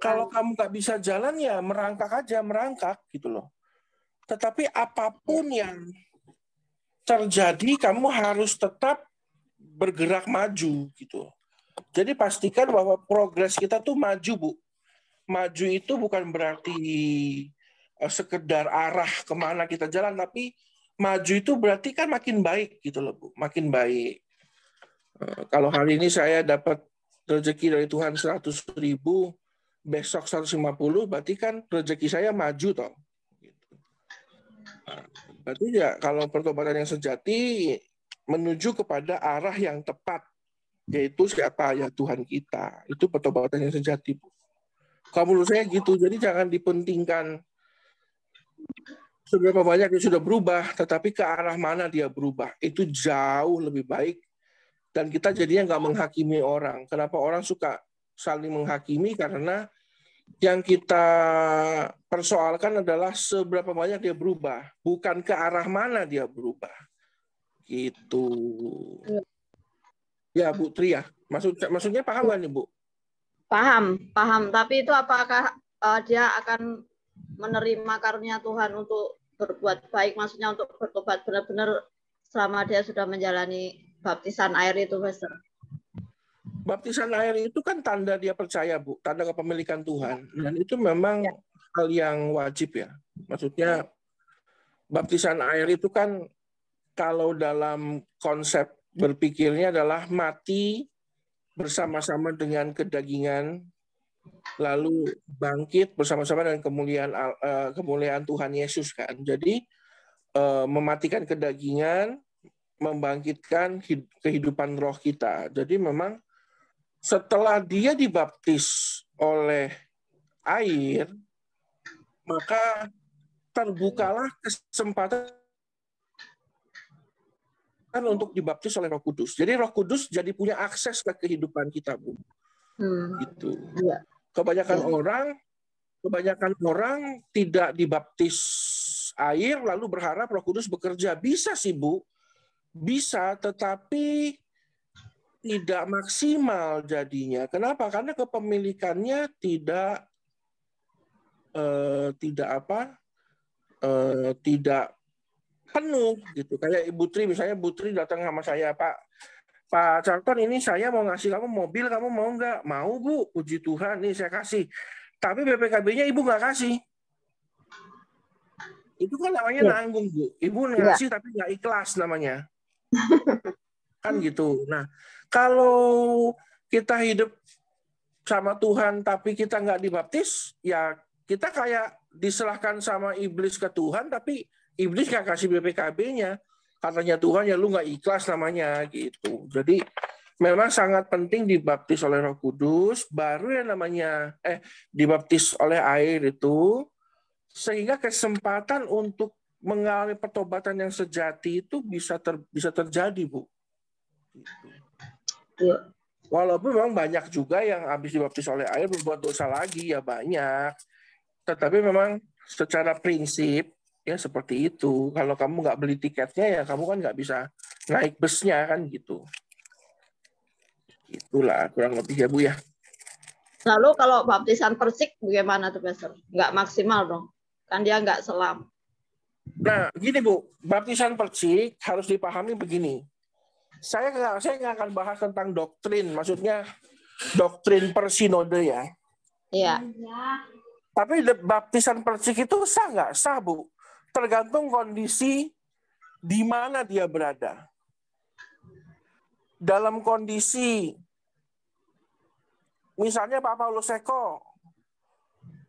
Kalau kamu nggak bisa jalan, ya merangkak aja, merangkak gitu loh. Tetapi apapun yang terjadi, kamu harus tetap bergerak maju gitu. Jadi pastikan bahwa progres kita tuh maju, Bu. Maju itu bukan berarti sekedar arah kemana kita jalan, tapi maju itu berarti kan makin baik gitu loh, Bu. Makin baik. Kalau hari ini saya dapat rezeki dari Tuhan 100.000, besok 150, berarti kan rezeki saya maju toh. Berarti ya kalau pertobatan yang sejati menuju kepada arah yang tepat, yaitu siapa? Ya Tuhan kita. Itu pertobatan yang sejati. Kalau menurut saya gitu, jadi jangan dipentingkan seberapa banyak dia sudah berubah, tetapi ke arah mana dia berubah. Itu jauh lebih baik, dan kita jadinya nggak menghakimi orang. Kenapa orang suka saling menghakimi? Karena yang kita persoalkan adalah seberapa banyak dia berubah, bukan ke arah mana dia berubah. Gitu. Ya, Bu Tri ya. Maksudnya paham nggak nih, Bu? Paham. Tapi itu apakah dia akan menerima karunia Tuhan untuk berbuat baik, maksudnya untuk bertobat benar-benar selama dia sudah menjalani baptisan air itu, Pastor? Baptisan air itu kan tanda dia percaya, Bu, tanda kepemilikan Tuhan. Dan itu memang hal yang wajib ya. Maksudnya baptisan air itu kan kalau dalam konsep berpikirnya adalah mati bersama-sama dengan kedagingan, lalu bangkit bersama-sama dengan kemuliaan Tuhan Yesus kan. Jadi mematikan kedagingan, membangkitkan kehidupan roh kita. Jadi memang setelah dia dibaptis oleh air, maka terbukalah kesempatan untuk dibaptis oleh Roh Kudus. Jadi Roh Kudus jadi punya akses ke kehidupan kita, Bu. Gitu. Iya. Kebanyakan orang tidak dibaptis air lalu berharap Roh Kudus bekerja. Bisa sih, Bu. Bisa, tetapi tidak maksimal jadinya. Kenapa? Karena kepemilikannya tidak penuh gitu. Kayak Ibu Tri, misalnya Bu Tri datang sama saya, Pak Charlton, ini saya mau ngasih kamu mobil, kamu mau nggak? Mau, Bu. Puji Tuhan, nih saya kasih. Tapi BPKB-nya Ibu nggak kasih. Itu kan namanya nanggung, Bu. Ibu ngasih tapi nggak ikhlas namanya. Kan gitu. Nah, kalau kita hidup sama Tuhan tapi kita nggak dibaptis, ya kita kayak diserahkan sama iblis ke Tuhan, tapi iblis nggak kasih BPKB-nya. Katanya Tuhan, ya lu nggak ikhlas namanya gitu. Jadi memang sangat penting dibaptis oleh Roh Kudus, baru yang namanya dibaptis oleh air itu, sehingga kesempatan untuk mengalami pertobatan yang sejati itu bisa terjadi, Bu. Gitu. Walaupun memang banyak juga yang habis dibaptis oleh air berbuat dosa lagi, ya banyak. Tetapi memang secara prinsip ya seperti itu. Kalau kamu nggak beli tiketnya, ya kamu kan nggak bisa naik busnya kan gitu. Itulah kurang lebih ya, Bu ya. Lalu kalau baptisan persik bagaimana tuh, Pastor? Nggak maksimal dong, kan dia nggak selam. Nah, gini Bu, baptisan persik harus dipahami begini. Saya nggak akan bahas tentang doktrin, maksudnya doktrin persinode ya. Iya. Tapi baptisan persik itu sah nggak? Sah, Bu. Tergantung kondisi di mana dia berada. Dalam kondisi, misalnya Pak Paulus Eko,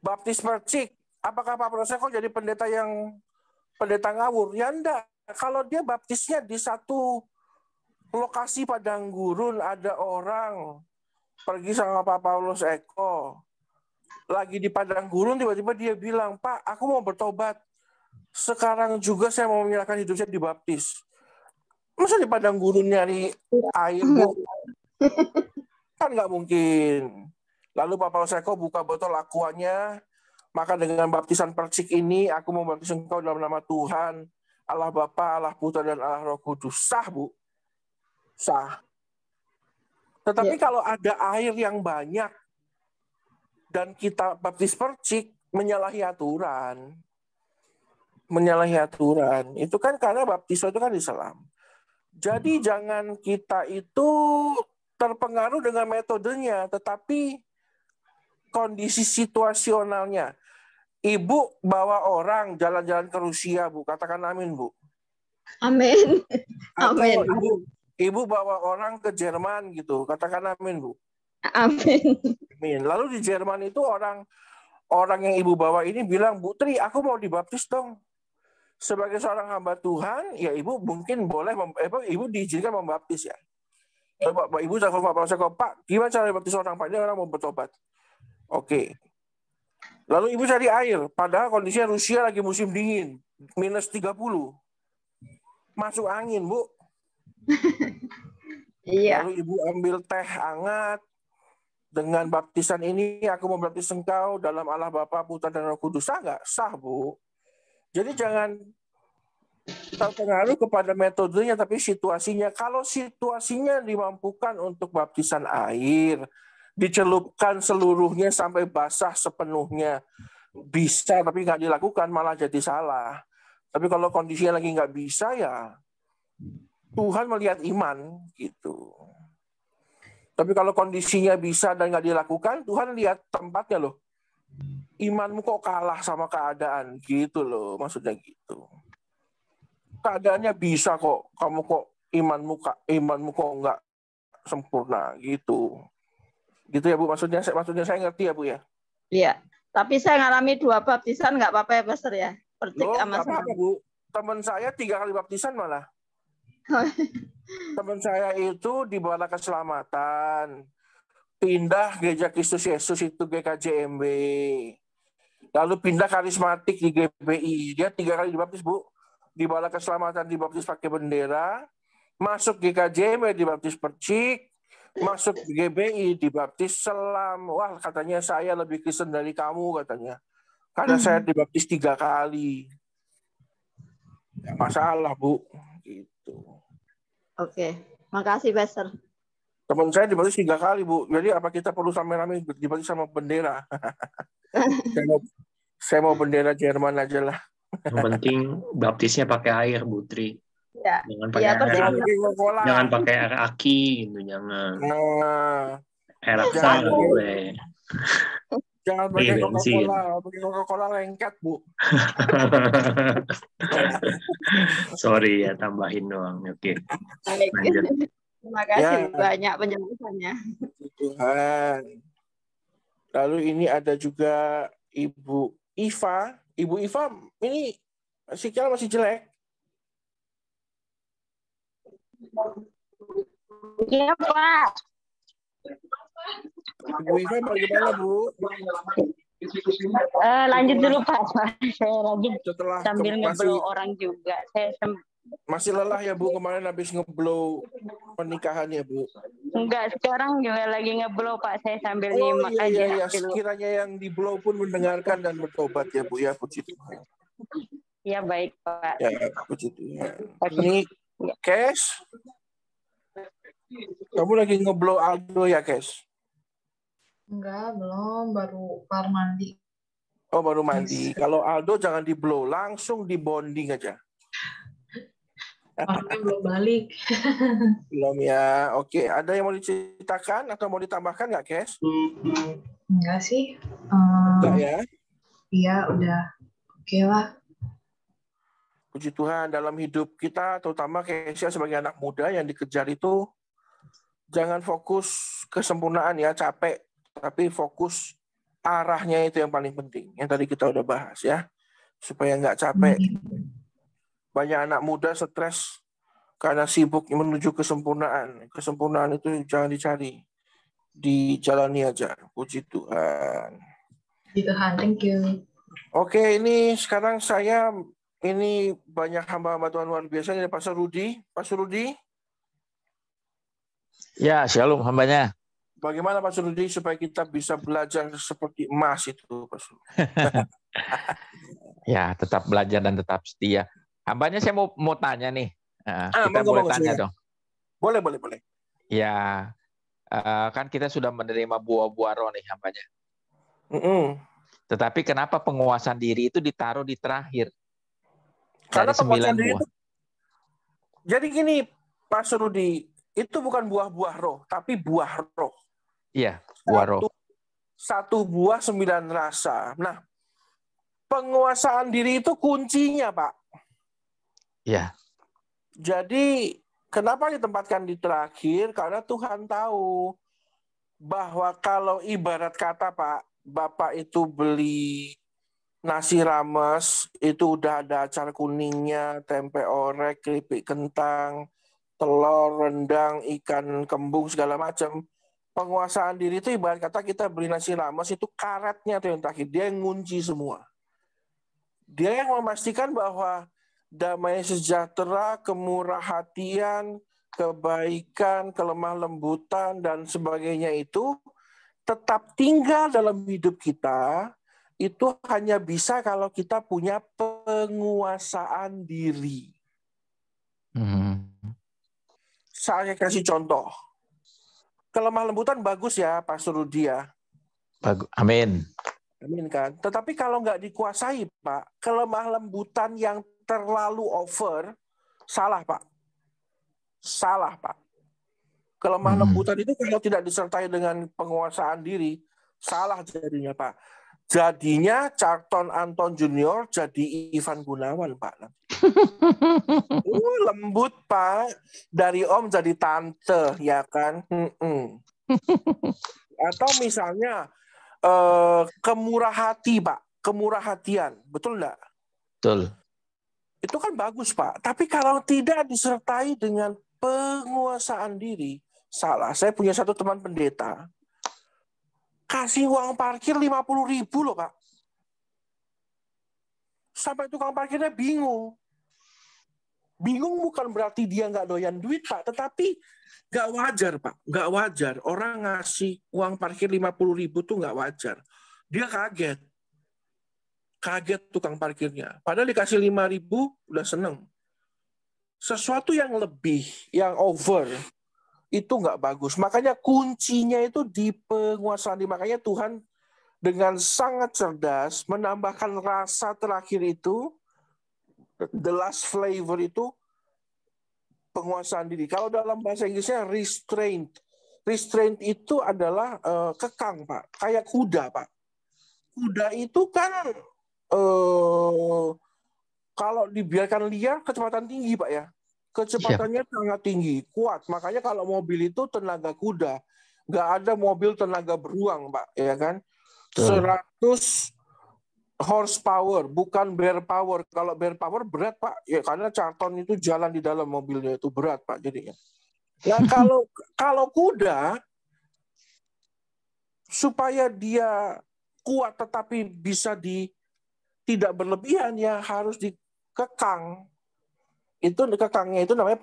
baptis persik, apakah Pak Paulus Eko jadi pendeta ngawur? Ya enggak. Kalau dia baptisnya di satu lokasi padang gurun, ada orang pergi sama Pak Paulus Eko, lagi di padang gurun, tiba-tiba dia bilang, Pak, aku mau bertobat. Sekarang juga saya mau menyerahkan hidup saya dibaptis. Masa di padang gurun nyari air, Bu? Kan nggak mungkin. Lalu Pak Paulus Eko buka botol aquanya, maka dengan baptisan persik ini, aku mau baptis engkau dalam nama Tuhan, Allah Bapa, Allah Putra, dan Allah Roh Kudus. Sah, Bu. Sah. Tetapi kalau ada air yang banyak dan kita baptis persik, menyalahi aturan. Menyalahi aturan. Itu kan karena baptisan itu kan diselam. Jadi jangan kita itu terpengaruh dengan metodenya, tetapi kondisi situasionalnya. Ibu bawa orang jalan-jalan ke Rusia, Bu. Katakan amin, Bu. Amin. Amin. Ibu bawa orang ke Jerman gitu, katakan amin, Bu. Amin. Amin. Lalu di Jerman itu orang yang ibu bawa ini bilang, Bu Tri, aku mau dibaptis dong. Sebagai seorang hamba Tuhan, ya ibu mungkin boleh, ibu diizinkan membaptis ya. Ibu telepon Pak, gimana cara baptis orang? Pak, ini orang mau bertobat. Oke. Lalu ibu cari air, padahal kondisinya Rusia lagi musim dingin, -30. Masuk angin, Bu. Iya. Lalu ibu ambil teh hangat. Dengan baptisan ini aku mau baptis engkau dalam Allah Bapa, Putra, dan Roh Kudus. Sah nggak? Sah, Bu. Jadi jangan terpengaruh kepada metodenya, tapi situasinya. Kalau situasinya dimampukan untuk baptisan air, dicelupkan seluruhnya sampai basah sepenuhnya, bisa, tapi nggak dilakukan, malah jadi salah. Tapi kalau kondisinya lagi nggak bisa, ya Tuhan melihat iman gitu. Tapi kalau kondisinya bisa dan nggak dilakukan, Tuhan lihat tempatnya loh. Imanmu kok kalah sama keadaan gitu loh, maksudnya gitu. Keadaannya bisa kok, kamu kok imanmu kok nggak sempurna gitu. Gitu ya Bu, maksudnya saya ngerti ya Bu ya. Iya. Tapi saya ngalami 2 baptisan nggak apa-apa ya Pastor ya. Persik sama nggak apa-apa Bu. Teman saya 3 kali baptisan malah. Teman saya itu di Bala Keselamatan, pindah Gereja Kristus Yesus itu GKJMB. Lalu pindah karismatik di GBI. Dia 3 kali dibaptis, Bu. Di Bala Keselamatan dibaptis pakai bendera. Masuk GKJM dibaptis percik. Masuk GBI dibaptis selam. Wah, katanya saya lebih Kristen dari kamu, katanya. Karena saya dibaptis 3 kali. Nggak masalah, Bu. Gitu. Oke, makasih Pastor. Teman saya dibaptis 3 kali, Bu. Jadi apa kita perlu rame-rame dibaptis sama bendera? Saya mau bendera Jerman aja lah. Yang penting baptisnya pakai air, Bu Tri. Ya. Jangan pakai Iya, air. terus Jangan pakai air aki gitu, jangan. Nah, Air aksa jangan nggak boleh. jangan pakai bensin. Coca-Cola lengket, Bu. Sorry ya, tambahin doang. Oke. baik. Lanjut. Terima kasih Ya. banyak penjelasannya. Tuhan. Lalu ini ada juga Ibu Iva. Ibu Iva ini sinyal masih jelek. Iya, Pak. Ibu Iva bagaimana, Bu? Lanjut dulu, Pak. Saya lagi Setelah sambil ngeblow orang juga. masih lelah ya, Bu, kemarin habis ngeblow pernikahannya, Bu. Enggak, sekarang juga lagi ngeblow, Pak. Saya sambil Oh nyimak aja iya. dulu. Sekiranya yang di blow pun mendengarkan dan bertobat ya, Bu, ya, puji Tuhan. Iya, baik, Pak. Ya, puji Tuhan. Ini Kes. Kamu lagi ngeblow Aldo ya, Kes? Enggak, belum, baru keluar mandi. Oh, baru mandi. Kalau Aldo jangan di blow, langsung di bonding aja. Orangnya belum balik. Belum ya. Oke, ada yang mau diceritakan atau mau ditambahkan nggak, Kes? Enggak sih. Enggak ya. Iya, udah oke lah. Puji Tuhan, dalam hidup kita, terutama Kesia sebagai anak muda yang dikejar itu, jangan fokus kesempurnaan ya, capek. Tapi fokus arahnya itu yang paling penting. Yang tadi kita udah bahas ya. Supaya nggak capek. Banyak anak muda stres karena sibuk menuju kesempurnaan. Kesempurnaan itu jangan dicari. Dijalani aja. Puji Tuhan. Puji Tuhan, thank you. Oke, ini sekarang ini banyak hamba-hamba Tuhan luar biasa. Ini Pastor Rudi. Pastor Rudi. Ya, shalom hambanya. Bagaimana Pastor Rudi supaya kita bisa belajar seperti emas itu, Pastor? Ya, tetap belajar dan tetap setia. Hambanya saya mau tanya nih. Kita boleh tanya dong. Boleh. Ya, kan kita sudah menerima buah-buah roh nih hambanya. Tetapi kenapa penguasaan diri itu ditaruh di terakhir? Karena dari 9 diri buah. itu, jadi gini, Pastor Rudi, itu bukan buah-buah roh, tapi buah roh. Iya, buah roh. Satu buah 9 rasa. Nah, penguasaan diri itu kuncinya, Pak. Iya. Jadi, kenapa ditempatkan di terakhir? Karena Tuhan tahu bahwa kalau ibarat kata, Pak, Bapak itu beli nasi rames, itu udah ada acar kuningnya, tempe orek, keripik kentang, telur, rendang, ikan kembung, segala macam. Penguasaan diri itu ibarat kata kita beli nasi rames, itu karetnya tuh yang terakhir. Dia yang ngunci semua. Dia yang memastikan bahwa damai sejahtera, kemurah hatian, kebaikan, kelemah lembutan, dan sebagainya itu tetap tinggal dalam hidup kita. Itu hanya bisa kalau kita punya penguasaan diri. Saya kasih contoh. Kelemah lembutan bagus ya, Pastor Rudi ya. Amin. Amin kan. Tetapi kalau nggak dikuasai, Pak, kelemah lembutan yang terlalu over, salah, Pak. Salah, Pak. Kelemah lembutan itu kalau tidak disertai dengan penguasaan diri, salah jadinya, Pak. Jadinya Charlton Anton Junior jadi Ivan Gunawan, Pak. Lembut, Pak. Dari om jadi tante, ya kan? Atau misalnya kemurah hati, Pak. Kemurah hatian. Betul nggak? Betul. Itu kan bagus, Pak. tapi kalau tidak disertai dengan penguasaan diri, salah. Saya punya satu teman pendeta. Kasih uang parkir 50.000 loh, Pak. Sampai tukang parkirnya bingung. Bingung bukan berarti dia nggak doyan duit, Pak, tetapi nggak wajar, Pak. Nggak wajar. Orang ngasih uang parkir 50.000 tuh nggak wajar. Dia kaget. Kaget tukang parkirnya. Padahal dikasih 5.000, udah seneng. Sesuatu yang lebih, yang over, itu nggak bagus. Makanya kuncinya itu di penguasaan. Makanya Tuhan dengan sangat cerdas menambahkan rasa terakhir itu, the last flavor itu, penguasaan diri. Kalau dalam bahasa Inggrisnya restraint. Restraint itu adalah kekang, Pak. Kayak kuda, Pak. Kuda itu kan kalau dibiarkan liar, kecepatan tinggi, Pak ya. Kecepatannya sangat tinggi, kuat. Makanya kalau mobil itu tenaga kuda. Nggak ada mobil tenaga beruang, Pak. Ya kan? 100 horsepower, bukan bear power. Kalau bear power berat, Pak. Ya, karena Charlton itu jalan di dalam mobilnya, itu berat, Pak, jadinya. Nah, kalau kuda, supaya dia kuat tetapi bisa tidak berlebihan, ya harus dikekang. Itu kekangnya itu namanya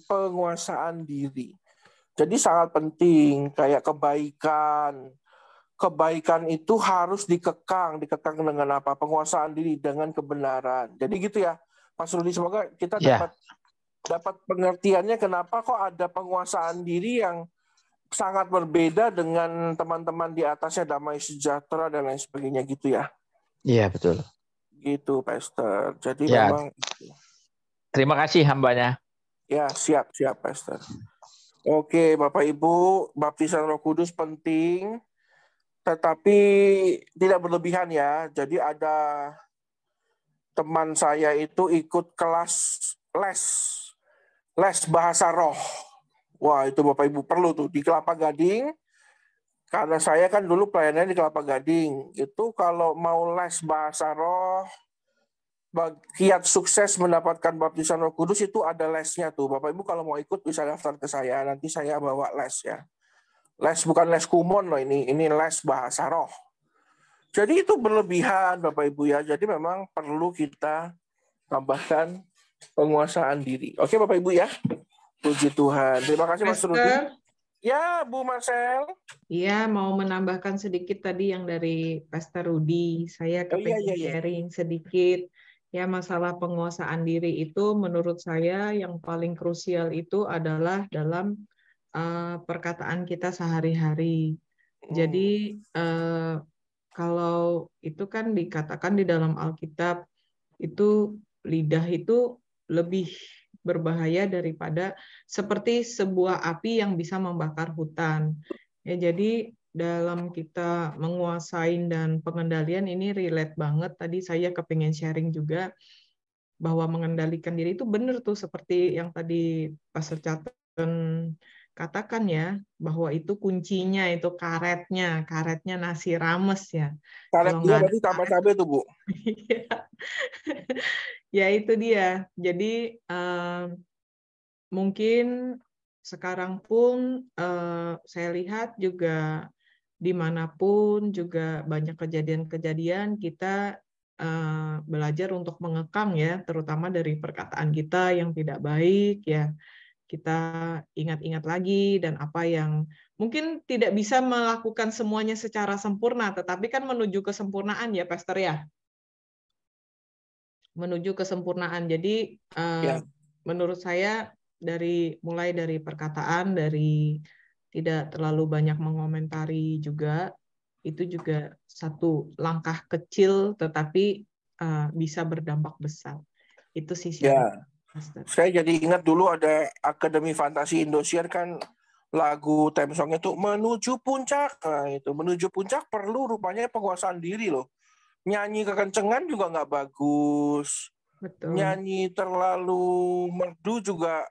penguasaan diri. Jadi sangat penting, kayak kebaikan itu harus dikekang dengan apa? Penguasaan diri, dengan kebenaran. Jadi gitu ya, Mas Rudi, semoga kita dapat pengertiannya kenapa kok ada penguasaan diri yang sangat berbeda dengan teman-teman di atasnya, damai sejahtera dan lain sebagainya gitu ya. Iya, betul. Gitu, Pastor. Jadi ya. memang Terima kasih hambanya. Ya, siap, Pastor. Oke, Bapak Ibu, baptisan Roh Kudus penting, tetapi tidak berlebihan ya. Jadi ada teman saya itu ikut kelas les bahasa roh. Wah, itu Bapak Ibu perlu tuh di Kelapa Gading. Karena saya kan dulu pelayanannya di Kelapa Gading. Itu kalau mau les bahasa roh, kiat sukses mendapatkan baptisan Roh Kudus itu ada lesnya tuh. Bapak Ibu kalau mau ikut bisa daftar ke saya. Nanti saya bawa les ya. Les bukan les kumon loh ini les bahasa roh. Jadi itu berlebihan Bapak Ibu ya. Jadi memang perlu kita tambahkan penguasaan diri. Oke Bapak Ibu ya. Puji Tuhan. Terima kasih Mas Rudi. Ya, Bu Marcel. Iya, mau menambahkan sedikit tadi yang dari Pastor Rudi. Saya kepengen sharing sedikit. Ya, masalah penguasaan diri itu menurut saya yang paling krusial itu adalah dalam perkataan kita sehari-hari. Jadi kalau itu kan dikatakan di dalam Alkitab itu lidah itu lebih berbahaya daripada seperti sebuah api yang bisa membakar hutan. Ya, jadi dalam kita menguasai dan pengendalian ini relate banget. Tadi saya kepengen sharing juga bahwa mengendalikan diri itu benar tuh seperti yang tadi Pastor Caton katakan ya, bahwa itu kuncinya itu karetnya nasi rames ya. Karetnya berarti tambah cabai tuh Bu. Ya itu dia. Jadi mungkin sekarang pun saya lihat juga dimanapun juga banyak kejadian-kejadian kita belajar untuk mengekang ya, terutama dari perkataan kita yang tidak baik ya. Kita ingat-ingat lagi dan apa yang mungkin tidak bisa melakukan semuanya secara sempurna, tetapi kan menuju kesempurnaan ya Pastor ya. Menuju kesempurnaan. Jadi menurut saya mulai dari perkataan, dari tidak terlalu banyak mengomentari juga, itu juga satu langkah kecil tetapi bisa berdampak besar. Itu sih ya. Saya jadi ingat dulu ada Akademi Fantasi Indosiar kan lagu theme song-nya itu Menuju Puncak. Nah, itu Menuju Puncak perlu rupanya penguasaan diri loh. Nyanyi kekencengan juga nggak bagus. Betul. Nyanyi terlalu merdu juga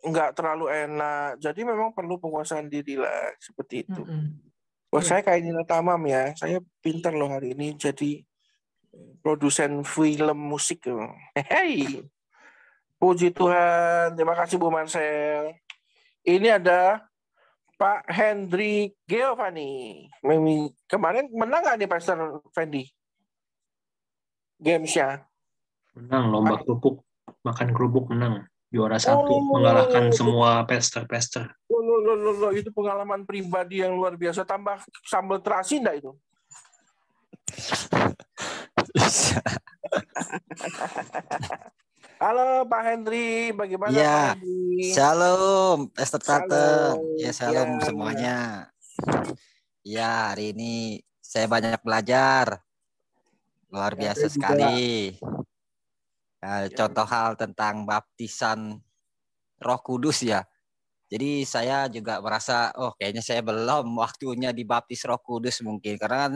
nggak terlalu enak. Jadi memang perlu penguasaan diri lah seperti itu. Wah, saya kayak Nina Tamam ya. Saya pinter loh hari ini jadi produsen film musik. Hey, puji Tuhan. Terima kasih Bu Marcel. Ini ada Pak Hendri Giovanni. Kemarin menang nggak nih Pastor Fendi? gamesnya? Menang lomba kerupuk, makan kerupuk menang. Juara 1, Oh, mengalahkan semua pester-pester. Loh, itu pengalaman pribadi yang luar biasa. Tambah sambal terasi enggak itu? Halo Pak Hendri, bagaimana Pak Ya, Hendri? shalom, Pastor Taten. Ya, shalom Ya. semuanya. Ya, hari ini saya banyak belajar. Luar Ya, biasa saya juga. sekali. Contoh hal tentang baptisan Roh Kudus ya. Jadi saya juga merasa, oh kayaknya saya belum waktunya dibaptis Roh Kudus mungkin. Karena kan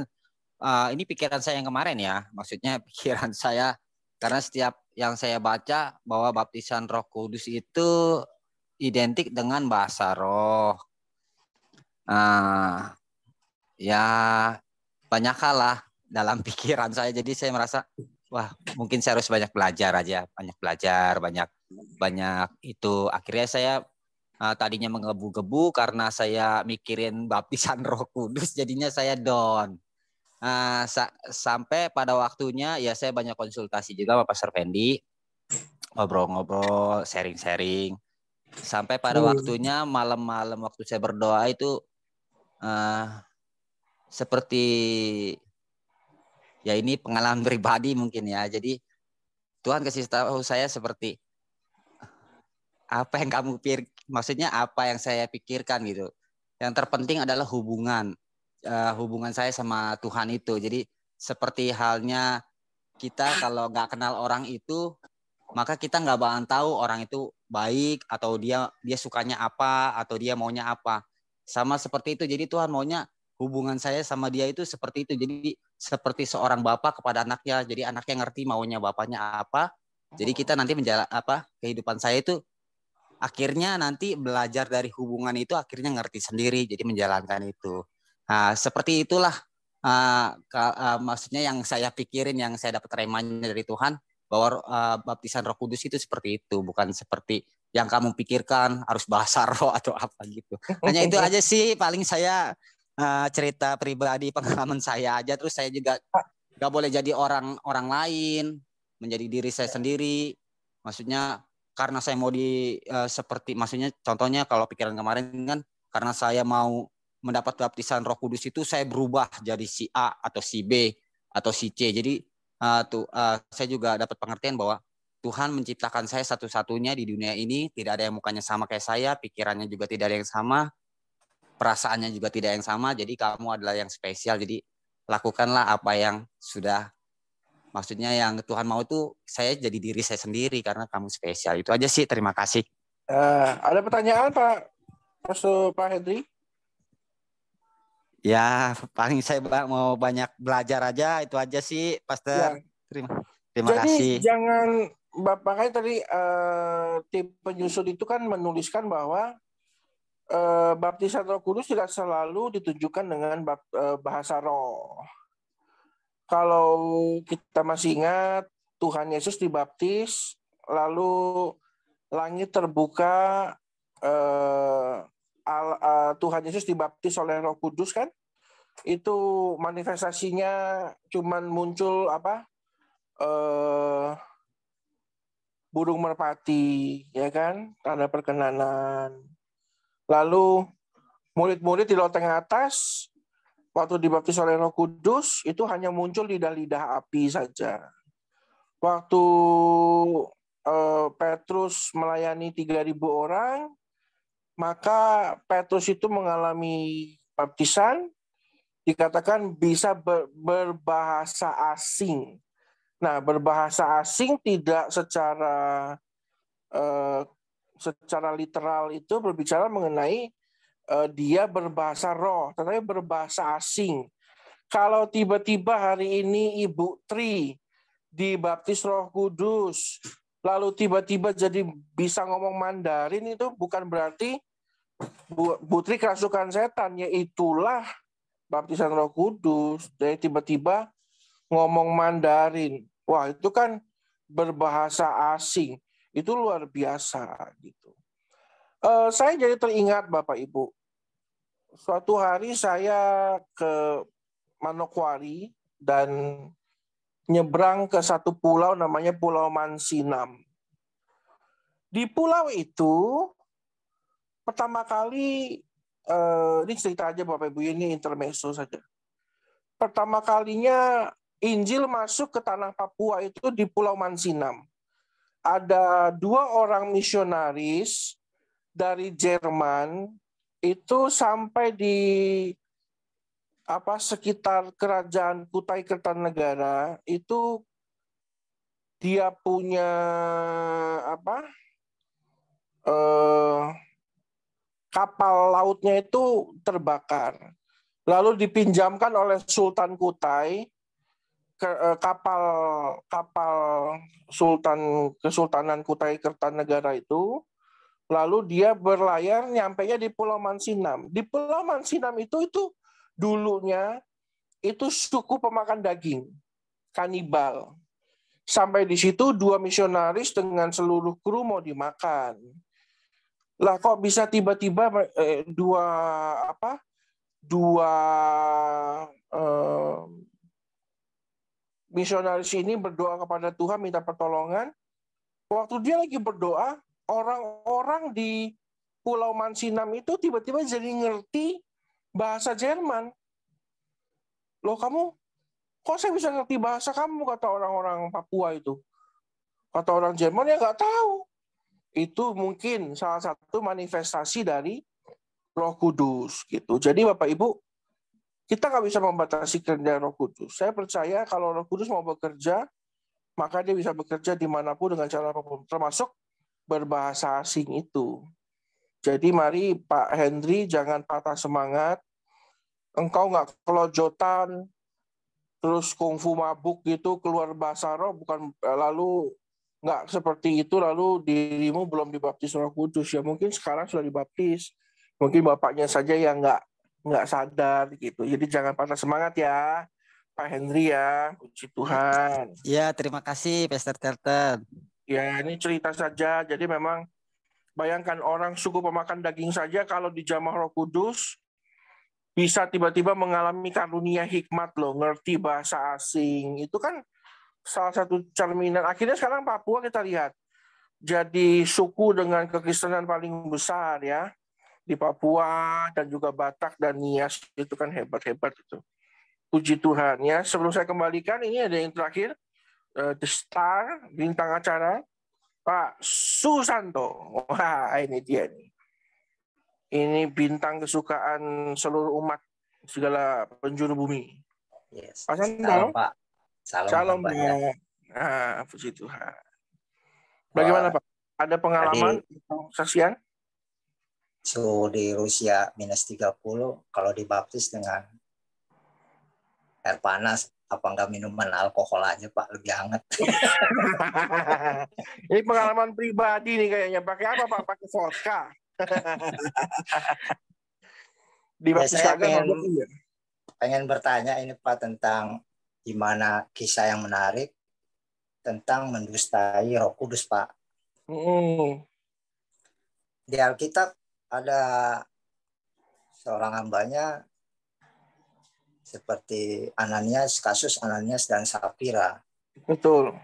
ini pikiran saya yang kemarin ya. Maksudnya pikiran saya, karena setiap yang saya baca bahwa baptisan Roh Kudus itu identik dengan bahasa roh. Ya banyak hal lah dalam pikiran saya. Jadi saya merasa, wah mungkin saya harus banyak belajar aja. Banyak belajar, banyak itu. Akhirnya saya tadinya menggebu-gebu karena saya mikirin baptisan Roh Kudus. Jadinya saya down. Sampai pada waktunya ya saya banyak konsultasi juga sama Pastor Fendi, ngobrol-ngobrol, sharing-sharing, sampai pada waktunya malam-malam waktu saya berdoa itu seperti ya ini pengalaman pribadi mungkin ya. Jadi Tuhan kasih tahu saya seperti apa yang kamu maksudnya apa yang saya pikirkan gitu. Yang terpenting adalah hubungan saya sama Tuhan itu. Jadi seperti halnya kita kalau nggak kenal orang itu, maka kita nggak bakalan tahu orang itu baik atau dia sukanya apa atau dia maunya apa. Sama seperti itu. Jadi Tuhan maunya hubungan saya sama dia itu seperti itu. Jadi seperti seorang bapak kepada anaknya. Jadi anaknya ngerti maunya bapaknya apa. Jadi kita nanti kehidupan saya itu akhirnya nanti belajar dari hubungan itu akhirnya ngerti sendiri. Jadi menjalankan itu. Nah, seperti itulah maksudnya yang saya pikirin, yang saya dapat remanya dari Tuhan, bahwa baptisan Roh Kudus itu seperti itu, bukan seperti yang kamu pikirkan harus bahasa roh atau apa gitu. Hanya itu aja sih paling saya cerita pribadi pengalaman saya aja. Terus saya juga gak boleh jadi orang lain, menjadi diri saya sendiri. Maksudnya karena saya mau seperti maksudnya contohnya kalau pikiran kemarin kan karena saya mau mendapat baptisan Roh Kudus itu saya berubah jadi si A atau si B atau si C. Jadi saya juga dapat pengertian bahwa Tuhan menciptakan saya satu-satunya di dunia ini, tidak ada yang mukanya sama kayak saya, pikirannya juga tidak ada yang sama, perasaannya juga tidak yang sama. Jadi kamu adalah yang spesial. Jadi lakukanlah apa yang sudah maksudnya yang Tuhan mau itu saya jadi diri saya sendiri karena kamu spesial. Itu aja sih. Terima kasih. Ada pertanyaan Pak Hendri? Ya, paling saya mau banyak belajar aja, itu aja sih, Pastor. Ya. Terima kasih. Jadi jangan, makanya tadi tim penyusun itu kan menuliskan bahwa baptisan Roh Kudus tidak selalu ditujukan dengan bahasa roh. Kalau kita masih ingat, Tuhan Yesus dibaptis, lalu langit terbuka, Tuhan Yesus dibaptis oleh Roh Kudus kan, itu manifestasinya cuman muncul burung merpati, ya kan, tanda perkenanan. Lalu murid-murid di loteng atas waktu dibaptis oleh Roh Kudus itu hanya muncul lidah-lidah api saja. Waktu Petrus melayani 3.000 orang, maka Petrus itu mengalami baptisan, dikatakan bisa berbahasa asing. Nah, berbahasa asing tidak secara literal itu berbicara mengenai dia berbahasa roh, tetapi berbahasa asing. Kalau tiba-tiba hari ini Ibu Tri dibaptis Roh Kudus, lalu tiba-tiba jadi bisa ngomong Mandarin, itu bukan berarti Bu Tri kerasukan setan, ya itulah baptisan Roh Kudus. Dari tiba-tiba ngomong Mandarin, wah itu kan berbahasa asing, itu luar biasa gitu. Saya jadi teringat Bapak Ibu, suatu hari saya ke Manokwari dan nyebrang ke satu pulau namanya Pulau Mansinam. Di pulau itu pertama kali, ini cerita aja Bapak Ibu, ini intermezzo saja. Pertama kalinya Injil masuk ke tanah Papua itu di Pulau Mansinam. Ada 2 orang misionaris dari Jerman itu sampai di sekitar kerajaan Kutai Kertanegara. Itu dia punya kapal lautnya itu terbakar. Lalu dipinjamkan oleh Sultan Kutai kapal Kesultanan Kutai Kertanegara itu. Lalu dia berlayar nyampainya di Pulau Mansinam. Di Pulau Mansinam itu dulunya itu suku pemakan daging, kanibal. Sampai di situ 2 misionaris dengan seluruh kru mau dimakan. Lah kok bisa tiba-tiba dua misionaris ini berdoa kepada Tuhan minta pertolongan. Waktu dia lagi berdoa, orang-orang di Pulau Mansinam itu tiba-tiba jadi ngerti bahasa Jerman. Loh kamu, kok saya bisa ngerti bahasa kamu, kata orang-orang Papua itu. Kata orang Jerman, ya nggak tahu. Itu mungkin salah satu manifestasi dari Roh Kudus gitu. Jadi Bapak Ibu, kita nggak bisa membatasi kerja Roh Kudus. Saya percaya kalau Roh Kudus mau bekerja, maka dia bisa bekerja dimanapun dengan cara apapun, termasuk berbahasa asing itu. Jadi mari Pak Henry jangan patah semangat. Engkau nggak kelojotan, terus kungfu mabuk gitu keluar bahasa roh, bukan lalu nggak seperti itu, lalu dirimu belum dibaptis Roh Kudus. Ya mungkin sekarang sudah dibaptis, mungkin bapaknya saja yang nggak sadar gitu. Jadi jangan patah semangat ya Pak Henry ya, puji Tuhan. Ya, terima kasih Pastor Carlton. Ya ini cerita saja, jadi memang bayangkan orang suku pemakan daging saja kalau dijamah Roh Kudus bisa tiba-tiba mengalami karunia hikmat loh, ngerti bahasa asing. Itu kan salah satu cerminan. Akhirnya sekarang Papua kita lihat jadi suku dengan kekristenan paling besar ya di Papua, dan juga Batak dan Nias, itu kan hebat-hebat itu. Puji Tuhan ya. Sebelum saya kembalikan, ini ada yang terakhir, The Star, bintang acara Pak Susanto. Wah ini dia nih. Ini bintang kesukaan seluruh umat segala penjuru bumi. Yes. Pak Santo. Salam Pak. Salam Pak. Nah, puji Tuhan. Bagaimana Pak? Ada pengalaman saksian? Suhu di Rusia -30, kalau dibaptis dengan air panas, apa enggak minuman alkohol aja Pak, lebih hangat. Ini pengalaman pribadi nih kayaknya. Pakai apa Pak? Pakai vodka. Dibaptis saya kagak? pengen bertanya ini Pak tentang gimana kisah yang menarik tentang mendustai Roh Kudus Pak. Di Alkitab ada seorang hambanya seperti Ananias, kasus Ananias dan Safira. Betul.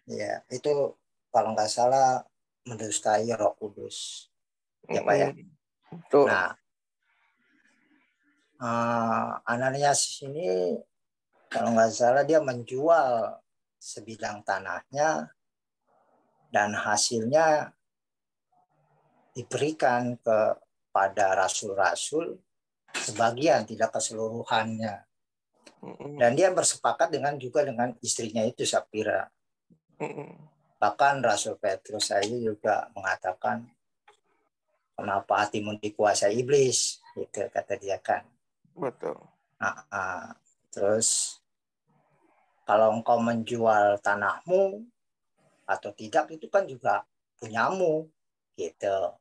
Ya, itu kalau nggak salah mendustai Roh Kudus. Ya Pak ya. Betul. Nah, Ananias ini kalau nggak salah dia menjual sebidang tanahnya dan hasilnya diberikan kepada rasul-rasul sebagian, tidak keseluruhannya. Dan dia bersepakat juga dengan istrinya itu Safira. Bahkan Rasul Petrus saya juga mengatakan, kenapa hatimu dikuasai iblis, gitu kata dia kan. Betul. Terus kalau engkau menjual tanahmu atau tidak itu kan juga punyamu, gitu.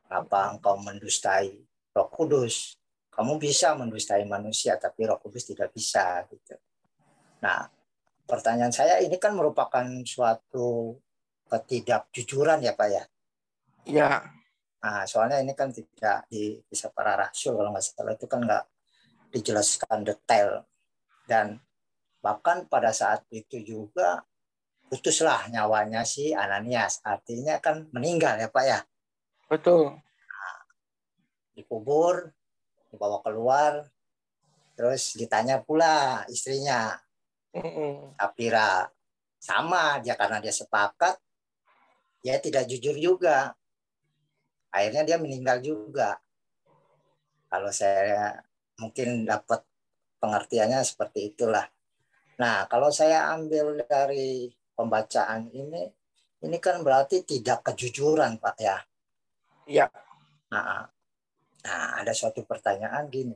Kenapa engkau mendustai Roh Kudus? Kamu bisa mendustai manusia, tapi Roh Kudus tidak bisa, gitu. Nah, pertanyaan saya ini kan merupakan suatu ketidakjujuran ya Pak ya. Ya. Nah, soalnya ini kan tidak di kisah para rasul kalau nggak salah itu kan nggak dijelaskan detail, dan Bahkan pada saat itu juga putuslah nyawanya si Ananias. Artinya kan meninggal ya Pak ya. Betul. Dikubur, dibawa keluar, terus ditanya pula istrinya, Sapira. Sama dia, karena dia sepakat, dia tidak jujur juga. Akhirnya dia meninggal juga. Kalau saya mungkin dapat pengertiannya seperti itulah. Nah, kalau saya ambil dari pembacaan ini kan berarti tidak kejujuran, Pak ya. Iya. Nah, ada suatu pertanyaan gini.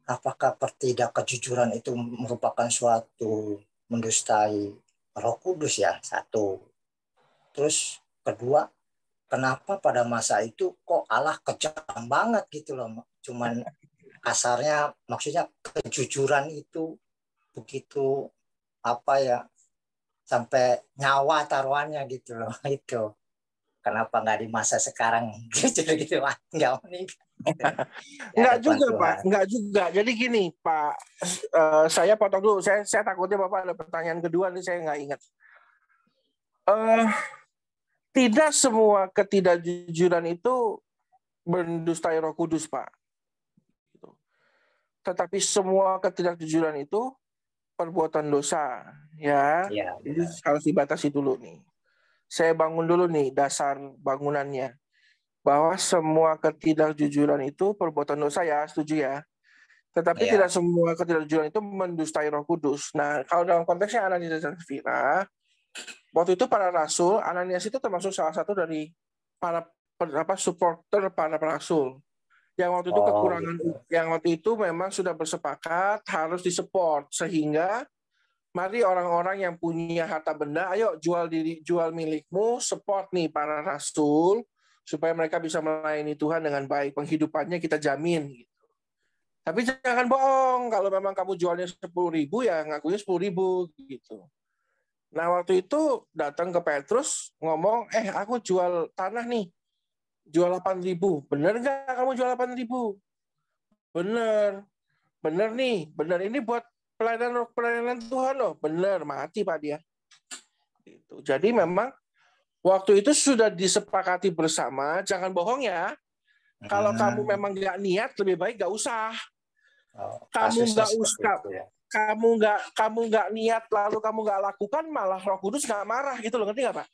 Apakah tidak kejujuran itu merupakan suatu mendustai Roh Kudus ya? Satu. Terus kedua, kenapa pada masa itu kok Allah kejam banget gitu loh. Cuman kasarnya, maksudnya kejujuran itu begitu apa ya, sampai nyawa taruhannya gitu loh. Itu kenapa nggak di masa sekarang jujur gitu Pak, nggak meninggal. Enggak juga Pak, enggak juga. Jadi gini Pak, saya potong dulu. Saya takutnya Bapak ada pertanyaan kedua nih, saya nggak ingat. Tidak semua ketidakjujuran itu mendustai Roh Kudus Pak. Tetapi semua ketidakjujuran itu perbuatan dosa, ya. Jadi harus dibatasi dulu nih. Saya bangun dulu nih dasar bangunannya. Bahwa semua ketidakjujuran itu perbuatan dosa ya, setuju ya. Tetapi tidak semua ketidakjujuran itu mendustai Roh Kudus. Nah, kalau dalam konteksnya Ananias dan Safira, waktu itu para rasul, Ananias itu termasuk salah satu dari para supporter para rasul. Yang waktu itu kekurangan, yang waktu itu memang sudah bersepakat harus disupport, sehingga mari orang-orang yang punya harta benda, ayo jual milikmu, support nih para rasul, supaya mereka bisa melayani Tuhan dengan baik. Penghidupannya kita jamin. Gitu. Tapi jangan bohong, kalau memang kamu jualnya 10.000, ya ngakunya 10.000 gitu. Nah waktu itu datang ke Petrus, ngomong, aku jual tanah nih, jual 8.000. Bener nggak kamu jual 8.000? Bener nih, bener ini buat pelayanan Tuhan loh. Bener, mati Pak dia. Gitu. Jadi memang waktu itu sudah disepakati bersama, jangan bohong ya. Kalau kamu memang nggak niat, lebih baik nggak usah. Kamu nggak niat lalu kamu nggak lakukan, malah Roh Kudus nggak marah gitu loh, ngerti nggak Pak?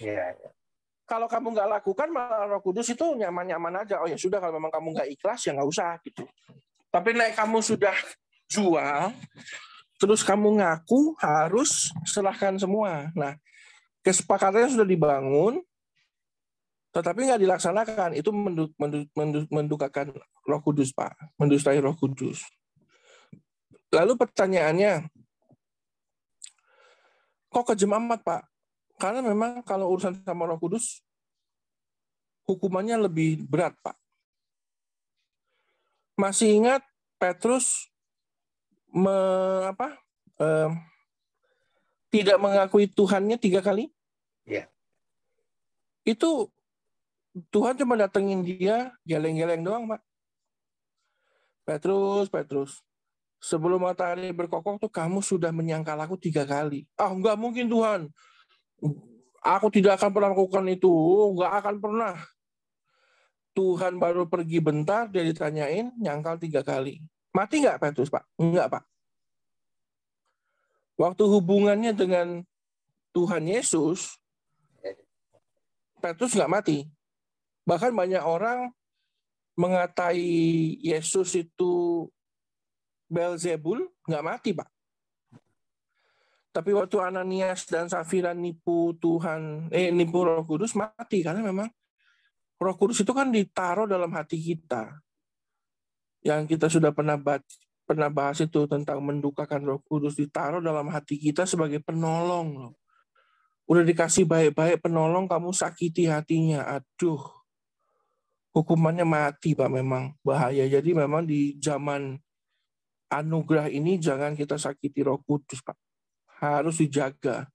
Iya. Kalau kamu nggak lakukan, malah Roh Kudus itu nyaman-nyaman aja. Oh ya sudah, kalau memang kamu nggak ikhlas ya nggak usah gitu. Tapi kamu sudah jual, terus kamu ngaku harus serahkan semua. Nah, kesepakatannya sudah dibangun, tetapi nggak dilaksanakan. Itu mendukakan Roh Kudus, Pak. Mendustai Roh Kudus. Lalu pertanyaannya, kok kejam amat, Pak? Karena memang kalau urusan sama Roh Kudus, hukumannya lebih berat, Pak. Masih ingat Petrus tidak mengakui Tuhannya 3 kali? Iya. Itu Tuhan cuma datengin dia, geleng-geleng doang, Pak. Petrus, sebelum matahari berkokoh tuh kamu sudah menyangkal aku 3 kali. Enggak mungkin Tuhan. Aku tidak akan pernah melakukan itu. Enggak akan pernah. Tuhan baru pergi bentar, dia ditanyain, nyangkal 3 kali. Mati nggak Petrus, Pak? Enggak, Pak. Waktu hubungannya dengan Tuhan Yesus, Petrus nggak mati. Bahkan banyak orang mengatai Yesus itu Beelzebul, nggak mati, Pak. Tapi waktu Ananias dan Safira nipu Roh Kudus, mati. Karena memang Roh Kudus itu kan ditaruh dalam hati kita. Yang kita sudah pernah bahas itu tentang mendukakan Roh Kudus, ditaruh dalam hati kita sebagai penolong. Udah dikasih baik-baik penolong, kamu sakiti hatinya. Aduh, hukumannya mati, Pak. Memang bahaya. Jadi memang di zaman anugerah ini jangan kita sakiti Roh Kudus, Pak. Harus dijaga.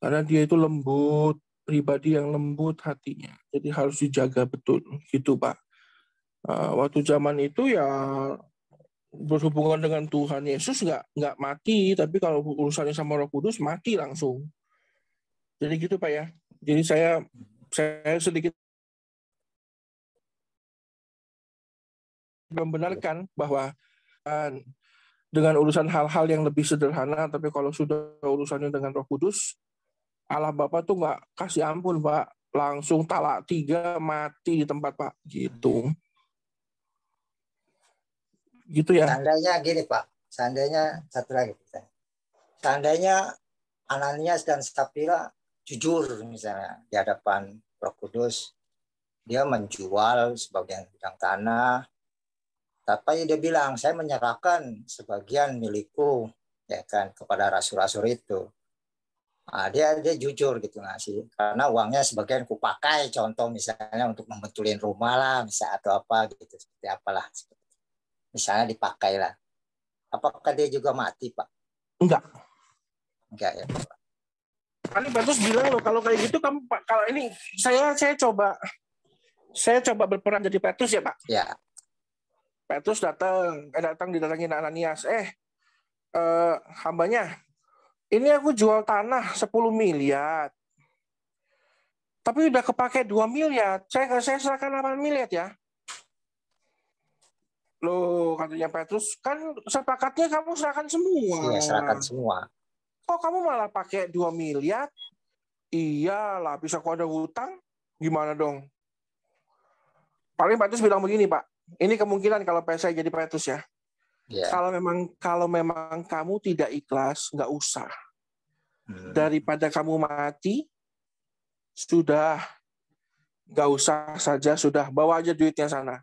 Karena dia itu lembut, pribadi yang lembut hatinya. Jadi harus dijaga betul. Gitu, Pak. Waktu zaman itu ya berhubungan dengan Tuhan Yesus nggak mati, tapi kalau urusannya sama Roh Kudus mati langsung. Jadi gitu Pak ya. Jadi saya sedikit membenarkan bahwa dengan urusan hal-hal yang lebih sederhana, tapi kalau sudah urusannya dengan Roh Kudus, Allah Bapa tuh nggak kasih ampun Pak, langsung talak 3 mati di tempat Pak, gitu ya. Seandainya gini Pak, seandainya satu lagi, seandainya Ananias dan Sapira jujur misalnya di hadapan Roh Kudus, dia menjual sebagian bidang tanah, tapi dia bilang saya menyerahkan sebagian milikku ya kan kepada rasul-rasul itu. Nah, dia jujur gitu ngasih, karena uangnya sebagian kupakai, contoh misalnya untuk membetulin rumah lah, misalnya atau apa gitu, seperti apalah, misalnya dipakai lah. Apakah dia juga mati Pak? Enggak ya Pak. Paling Petrus bilang loh, kalau kayak gitu kamu Pak, kalau ini saya coba berperan jadi Petrus ya Pak. Ya. Petrus didatangin Ananias. Hambanya, ini aku jual tanah 10 miliar. Tapi udah kepake 2 miliar. Saya serahkan 8 miliar ya. Loh, katanya Petrus, kan sepakatnya kamu serahkan semua. Iya, serahkan semua. Kok kamu malah pakai 2 miliar? Iyalah, bisa kok ada hutang. Gimana dong? Paling Petrus bilang begini, Pak. Ini kemungkinan kalau saya jadi Petrus ya. Yeah. Kalau memang kamu tidak ikhlas, nggak usah. Daripada kamu mati, sudah nggak usah saja, sudah bawa aja duitnya sana.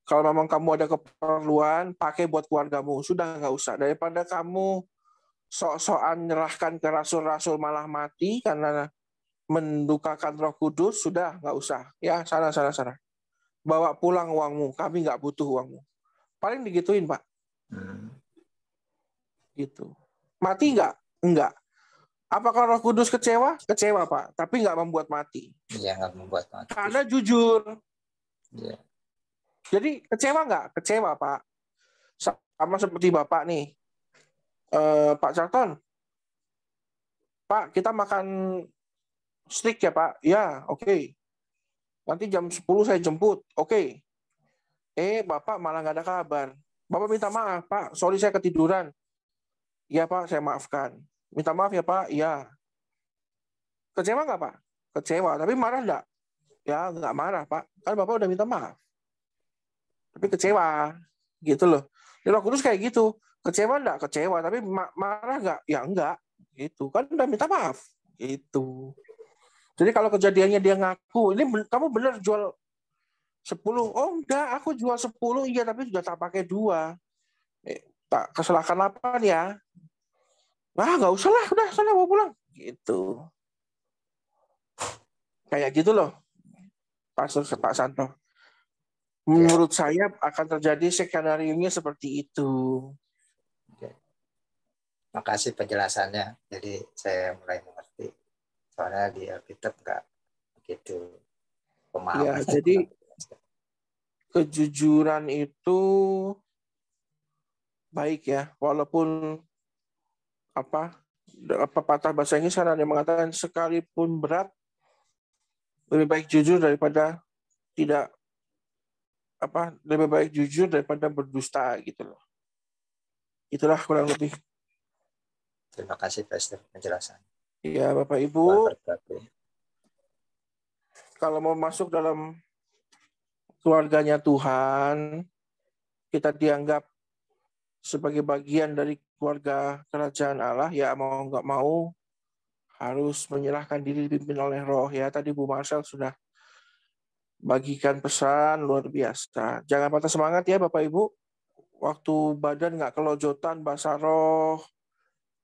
Kalau memang kamu ada keperluan, pakai buat keluargamu, sudah nggak usah. Daripada kamu sok-sokan nyerahkan ke rasul-rasul malah mati karena mendukakan Roh Kudus, sudah nggak usah. Ya sana. Bawa pulang uangmu, kami nggak butuh uangmu. Paling digituin Pak. Gitu. Mati nggak? Enggak. Apakah Roh Kudus kecewa? Kecewa Pak, tapi nggak membuat mati. Iya, nggak membuat mati. Karena jujur. Iya. Jadi kecewa nggak? Kecewa Pak. Sama seperti Bapak nih, Pak Carton. Pak, kita makan steak ya Pak? Ya, oke. Nanti jam 10 saya jemput. Oke. Bapak malah nggak ada kabar. Bapak minta maaf, Pak. Sorry saya ketiduran. Iya, Pak, saya maafkan. Minta maaf ya, Pak. Iya. Kecewa nggak, Pak? Kecewa. Tapi marah nggak? Ya, nggak marah, Pak. Kan Bapak udah minta maaf. Tapi kecewa. Gitu loh. Di Roh Kudus kayak gitu. Kecewa nggak? Kecewa. Tapi marah nggak? Ya, enggak. Gitu. Kan udah minta maaf. Gitu. Jadi kalau kejadiannya dia ngaku, ini kamu benar jual 10. Oh enggak, aku jual 10, iya tapi sudah tak pakai 2. Tak kesalahan apa ya? Wah, nggak usah lah, udah sana bawa pulang. Gitu. Kayak gitu loh, Pak Santo. Menurut saya akan terjadi skenario-nya seperti itu. Makasih penjelasannya. Jadi saya mulai mengerti. Soalnya di Alkitab nggak begitu pemahaman. Ya, jadi kejujuran itu baik ya, walaupun apa patah bahasa Inggris kan ada yang mengatakan sekalipun berat lebih baik jujur daripada tidak lebih baik jujur daripada berdusta gitu loh. Itulah kurang lebih. Terima kasih Pastor penjelasan. Iya Bapak Ibu. Kalau mau masuk dalam keluarganya Tuhan, kita dianggap sebagai bagian dari keluarga kerajaan Allah, ya mau nggak mau harus menyerahkan diri dipimpin oleh Roh. Ya tadi Bu Marcel sudah bagikan pesan luar biasa. Jangan patah semangat ya Bapak Ibu. Waktu badan nggak kelojotan, bahasa roh,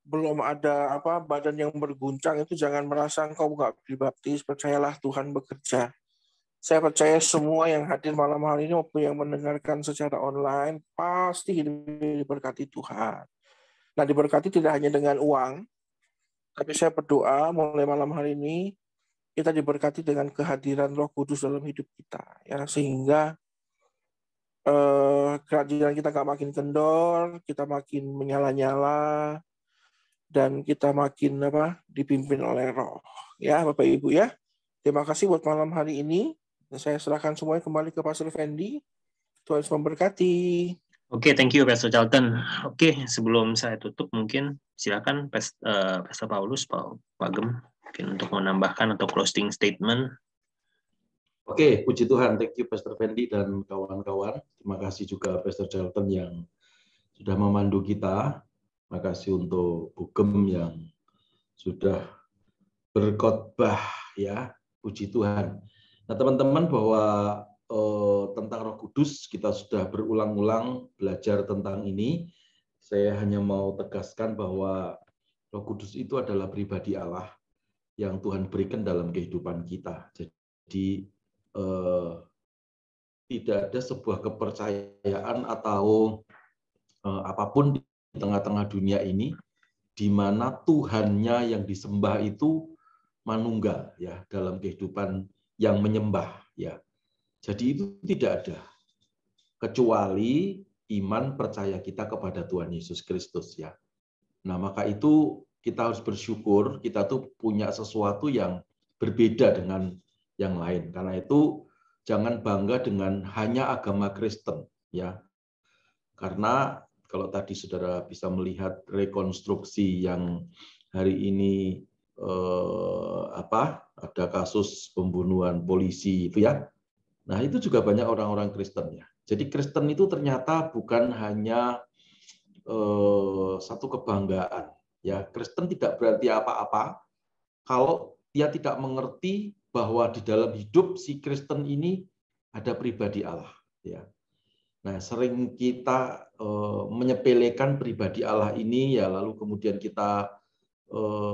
belum ada badan yang berguncang, itu jangan merasa engkau nggak dibaptis. Percayalah Tuhan bekerja. Saya percaya semua yang hadir malam hari ini maupun yang mendengarkan secara online pasti diberkati Tuhan. Nah, diberkati tidak hanya dengan uang, tapi saya berdoa mulai malam hari ini kita diberkati dengan kehadiran Roh Kudus dalam hidup kita, ya, sehingga kerajinan kita nggak makin kendor, kita makin menyala-nyala, dan kita makin dipimpin oleh Roh. Ya, Bapak Ibu ya. Terima kasih buat malam hari ini. Saya serahkan semuanya kembali ke Pastor Fendi. Tuhan Yesus memberkati. Oke, thank you Pastor Charlton. Oke, sebelum saya tutup mungkin silakan Pastor Paulus, Pak Gem, mungkin untuk menambahkan atau closing statement. Oke, puji Tuhan. Thank you Pastor Fendi dan kawan-kawan. Terima kasih juga Pastor Charlton yang sudah memandu kita. Terima kasih untuk Bu Gem yang sudah berkhotbah ya. Puji Tuhan. Nah, teman-teman, bahwa tentang Roh Kudus kita sudah berulang-ulang belajar tentang ini. Saya hanya mau tegaskan bahwa Roh Kudus itu adalah pribadi Allah yang Tuhan berikan dalam kehidupan kita. Jadi tidak ada sebuah kepercayaan atau apapun di tengah-tengah dunia ini di mana Tuhannya yang disembah itu manunggal ya dalam kehidupan yang menyembah ya. Jadi itu tidak ada kecuali iman percaya kita kepada Tuhan Yesus Kristus ya. Nah, maka itu kita harus bersyukur kita tuh punya sesuatu yang berbeda dengan yang lain. Karena itu jangan bangga dengan hanya agama Kristen ya. Karena kalau tadi saudara bisa melihat rekonstruksi yang hari ini ada kasus pembunuhan polisi itu ya. Nah, itu juga banyak orang-orang Kristen ya. Jadi Kristen itu ternyata bukan hanya satu kebanggaan. Ya, Kristen tidak berarti apa-apa kalau dia tidak mengerti bahwa di dalam hidup si Kristen ini ada pribadi Allah. Ya. Nah, sering kita menyepelekan pribadi Allah ini ya, lalu kemudian kita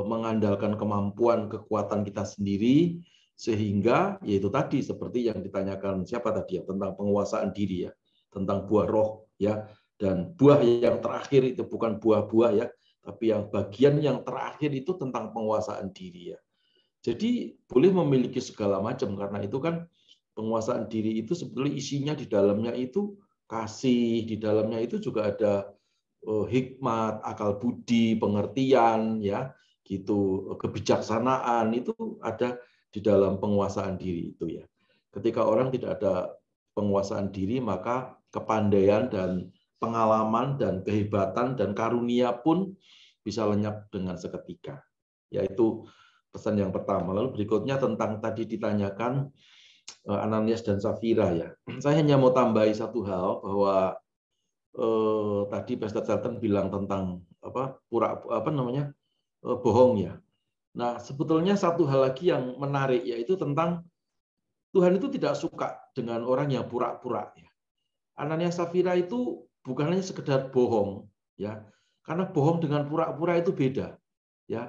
mengandalkan kemampuan, kekuatan kita sendiri. Sehingga yaitu tadi seperti yang ditanyakan siapa tadi ya tentang penguasaan diri ya, tentang buah roh ya, dan buah yang terakhir itu bukan buah-buah ya, tapi yang bagian yang terakhir itu tentang penguasaan diri ya. Jadi boleh memiliki segala macam karena itu kan penguasaan diri itu sebetulnya isinya di dalamnya itu kasih, di dalamnya itu juga ada hikmat, akal budi, pengertian ya, gitu, kebijaksanaan itu ada di dalam penguasaan diri itu ya. Ketika orang tidak ada penguasaan diri, maka kepandaian dan pengalaman dan kehebatan dan karunia pun bisa lenyap dengan seketika. Yaitu pesan yang pertama. Lalu berikutnya tentang tadi ditanyakan Ananias dan Safira ya. Saya hanya mau tambahi satu hal bahwa tadi Pastor Charlton bilang tentang bohong ya. Nah, sebetulnya satu hal lagi yang menarik yaitu tentang Tuhan itu tidak suka dengan orang yang pura-pura ya. Ananias Safira itu bukan hanya sekedar bohong ya. Karena bohong dengan pura-pura itu beda ya.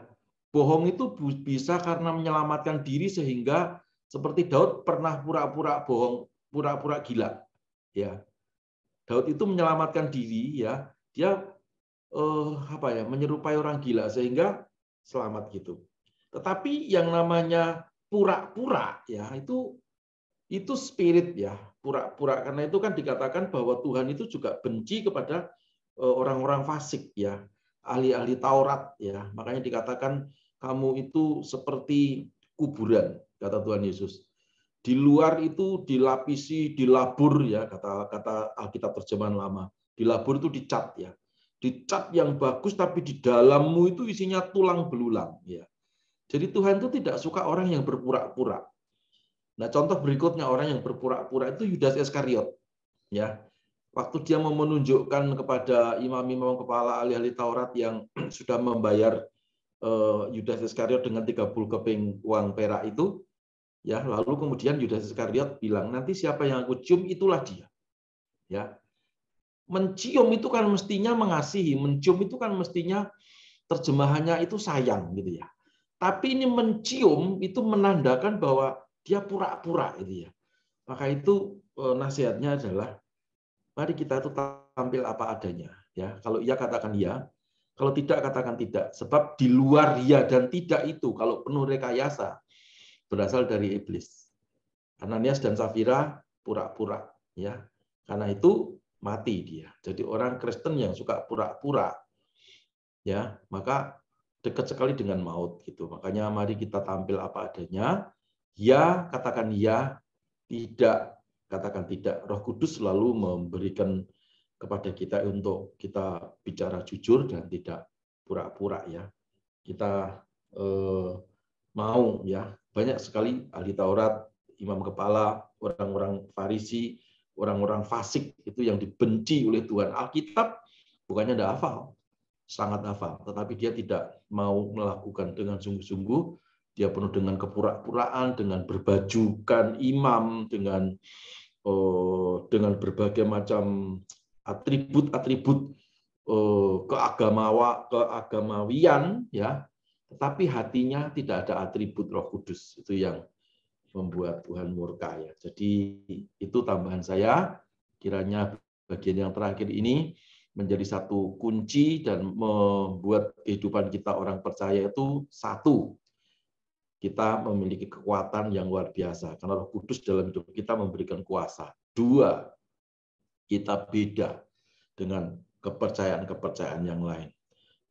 Bohong itu bisa karena menyelamatkan diri sehingga seperti Daud pernah pura-pura bohong, pura-pura gila ya. Daud itu menyelamatkan diri ya. Dia menyerupai orang gila sehingga selamat gitu. Tetapi yang namanya pura-pura ya itu spirit ya, pura-pura. Karena itu kan dikatakan bahwa Tuhan itu juga benci kepada orang-orang fasik ya, ahli-ahli Taurat ya. Makanya dikatakan kamu itu seperti kuburan, kata Tuhan Yesus. Di luar itu dilapisi, dilabur ya, kata Alkitab terjemahan lama. Dilabur itu dicat ya. Dicat yang bagus tapi di dalammu itu isinya tulang belulang ya. Jadi Tuhan itu tidak suka orang yang berpura-pura. Nah, contoh berikutnya orang yang berpura-pura itu Yudas Iskariot. Ya, waktu dia mau menunjukkan kepada imam-imam kepala ahli-ahli Taurat yang sudah membayar Yudas Iskariot dengan 30 keping uang perak itu, ya, lalu kemudian Yudas Iskariot bilang nanti siapa yang aku cium itulah dia. Ya, mencium itu kan mestinya mengasihi, mencium itu kan mestinya terjemahannya itu sayang gitu ya. Tapi ini mencium itu menandakan bahwa dia pura-pura itu ya. Maka itu nasihatnya adalah mari kita itu tampil apa adanya ya. Kalau iya katakan iya, kalau tidak katakan tidak. Sebab di luar iya dan tidak itu kalau penuh rekayasa berasal dari iblis. Ananias dan Safira pura-pura ya. Karena itu mati dia. Jadi orang Kristen yang suka pura-pura, ya, maka dekat sekali dengan maut gitu. Makanya mari kita tampil apa adanya. Ya, katakan ya, tidak, katakan tidak. Roh Kudus selalu memberikan kepada kita untuk kita bicara jujur dan tidak pura-pura ya. Kita mau ya, banyak sekali ahli Taurat, imam kepala, orang-orang Farisi, orang-orang fasik itu yang dibenci oleh Tuhan. Alkitab bukannya tidak hafal, sangat hafal, tetapi dia tidak mau melakukan dengan sungguh-sungguh. Dia penuh dengan kepura-puraan, dengan berbajukan imam, dengan berbagai macam atribut-atribut keagamawian, ya. Tetapi hatinya tidak ada atribut Roh Kudus. Itu yang membuat Tuhan murka ya. Jadi itu tambahan saya. Kiranya bagian yang terakhir ini menjadi satu kunci dan membuat kehidupan kita orang percaya itu satu. Kita memiliki kekuatan yang luar biasa karena Roh Kudus dalam hidup kita memberikan kuasa. Dua, kita beda dengan kepercayaan-kepercayaan yang lain.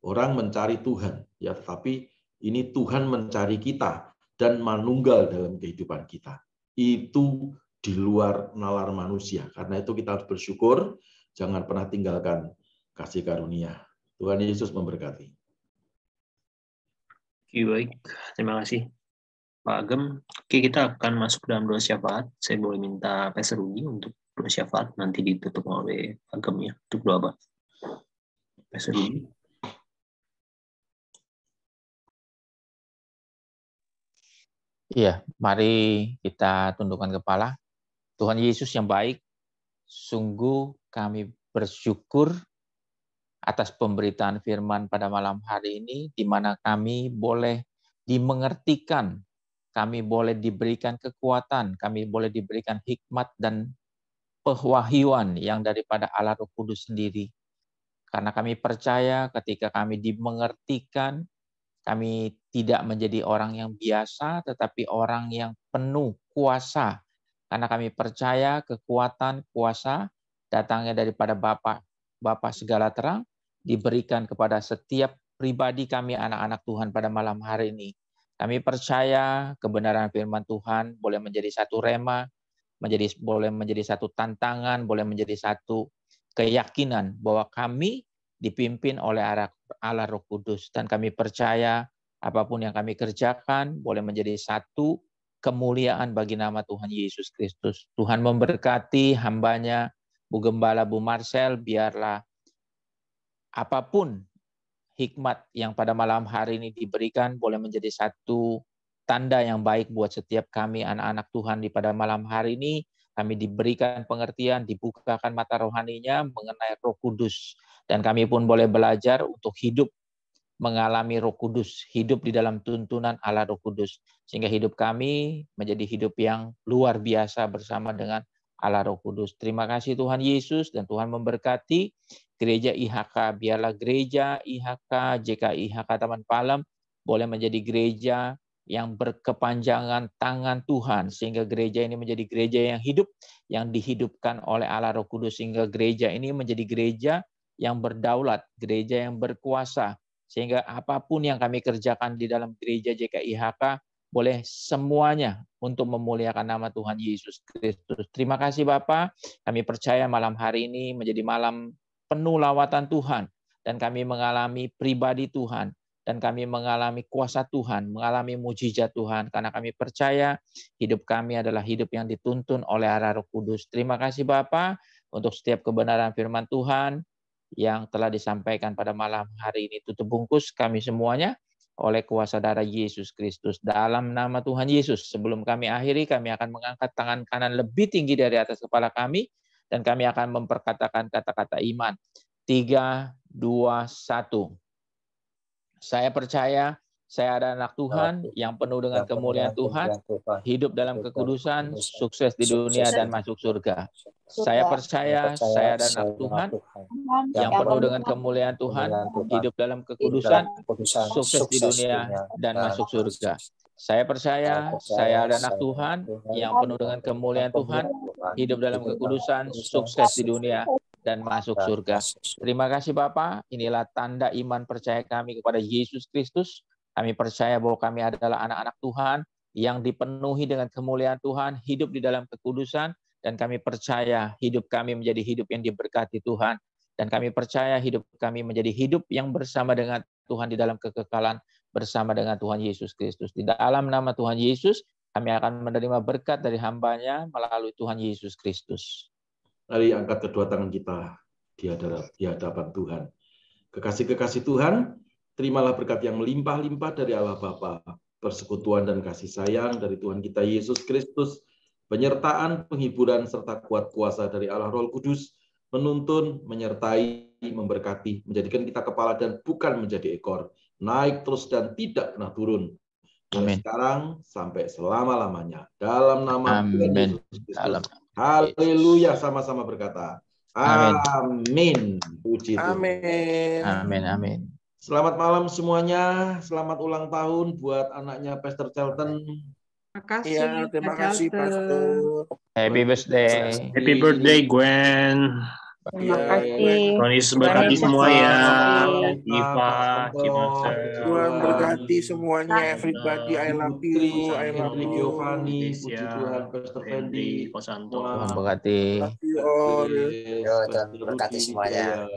Orang mencari Tuhan, ya, tetapi ini Tuhan mencari kita dan manunggal dalam kehidupan kita. Itu di luar nalar manusia. Karena itu kita harus bersyukur, jangan pernah tinggalkan kasih karunia. Tuhan Yesus memberkati. Baik, terima kasih Pak Agem. Oke, kita akan masuk dalam doa syafaat. Saya boleh minta Pastor Rugi untuk doa syafaat, nanti ditutup oleh Pak Agem ya, untuk doa Pak. Pastor Rugi. Iya, mari kita tundukkan kepala. Tuhan Yesus yang baik, sungguh kami bersyukur atas pemberitaan firman pada malam hari ini, di mana kami boleh dimengertikan, kami boleh diberikan kekuatan, kami boleh diberikan hikmat dan pewahyuan yang daripada Allah Roh Kudus sendiri. Karena kami percaya ketika kami dimengertikan, kami tidak menjadi orang yang biasa, tetapi orang yang penuh kuasa. Karena kami percaya kekuatan, kuasa datangnya daripada Bapa segala terang, diberikan kepada setiap pribadi kami anak-anak Tuhan pada malam hari ini. Kami percaya kebenaran firman Tuhan boleh menjadi satu rema, boleh menjadi satu tantangan, boleh menjadi satu keyakinan bahwa kami dipimpin oleh Allah Roh Kudus. Dan kami percaya apapun yang kami kerjakan boleh menjadi satu kemuliaan bagi nama Tuhan Yesus Kristus. Tuhan memberkati hambanya, Bu Gembala, Bu Marcel, biarlah apapun hikmat yang pada malam hari ini diberikan boleh menjadi satu tanda yang baik buat setiap kami anak-anak Tuhan di pada malam hari ini. Kami diberikan pengertian, dibukakan mata rohaninya mengenai Roh Kudus. Dan kami pun boleh belajar untuk hidup mengalami Roh Kudus, hidup di dalam tuntunan Allah Roh Kudus. Sehingga hidup kami menjadi hidup yang luar biasa bersama dengan Allah Roh Kudus. Terima kasih Tuhan Yesus, dan Tuhan memberkati Gereja IHK. Biarlah gereja IHK, JKI IHK Taman Palem boleh menjadi gereja yang berkepanjangan tangan Tuhan, sehingga gereja ini menjadi gereja yang hidup, yang dihidupkan oleh Allah Roh Kudus, sehingga gereja ini menjadi gereja yang berdaulat, gereja yang berkuasa, sehingga apapun yang kami kerjakan di dalam gereja JKI IHK boleh semuanya untuk memuliakan nama Tuhan Yesus Kristus. Terima kasih Bapa, kami percaya malam hari ini menjadi malam penuh lawatan Tuhan, dan kami mengalami pribadi Tuhan, dan kami mengalami kuasa Tuhan, mengalami mujizat Tuhan, karena kami percaya hidup kami adalah hidup yang dituntun oleh Allah Roh Kudus. Terima kasih Bapa untuk setiap kebenaran firman Tuhan yang telah disampaikan pada malam hari ini. Tutup bungkus kami semuanya oleh kuasa darah Yesus Kristus. Dalam nama Tuhan Yesus, sebelum kami akhiri, kami akan mengangkat tangan kanan lebih tinggi dari atas kepala kami, dan kami akan memperkatakan kata-kata iman. 3, 2, 1. Saya percaya saya ada anak Tuhan yang penuh dengan kemuliaan Tuhan, hidup dalam kekudusan, sukses di dunia dan masuk surga. Saya percaya saya ada anak Tuhan yang penuh dengan kemuliaan Tuhan, hidup dalam kekudusan, sukses di dunia dan masuk surga. Saya percaya saya adalah anak Tuhan yang penuh dengan kemuliaan Tuhan, hidup dalam kekudusan, sukses di dunia, dan masuk surga. Terima kasih Bapak, inilah tanda iman percaya kami kepada Yesus Kristus. Kami percaya bahwa kami adalah anak-anak Tuhan yang dipenuhi dengan kemuliaan Tuhan, hidup di dalam kekudusan, dan kami percaya hidup kami menjadi hidup yang diberkati Tuhan. Dan kami percaya hidup kami menjadi hidup yang bersama dengan Tuhan di dalam kekekalan, bersama dengan Tuhan Yesus Kristus. Di dalam nama Tuhan Yesus, kami akan menerima berkat dari hamba-Nya melalui Tuhan Yesus Kristus. Mari angkat kedua tangan kita di hadapan Tuhan. Kekasih-kekasih Tuhan, terimalah berkat yang melimpah-limpah dari Allah Bapa, persekutuan dan kasih sayang dari Tuhan kita Yesus Kristus, penyertaan, penghiburan, serta kuat kuasa dari Allah Roh Kudus, menuntun, menyertai, memberkati, menjadikan kita kepala dan bukan menjadi ekor, naik terus dan tidak pernah turun. Mulai sekarang sampai selama-lamanya. Dalam nama Tuhan Yesus Kristus. Haleluya, sama-sama berkata. Amin. Puji Tuhan. Amin. Amin. Amin. Selamat malam semuanya. Selamat ulang tahun buat anaknya Pastor Charlton. Makasih. Terima kasih Pastor. Happy birthday. Happy birthday Gwen. Terima kasih. Tuhan Yesus berkati semua ya. Iva, Tuhan berkati semuanya, everybody. I love you. I love you. Giovanni, puji Tuhan, Pastor Fendi, Tuhan berkati. Love you all. Tuhan berkati semuanya.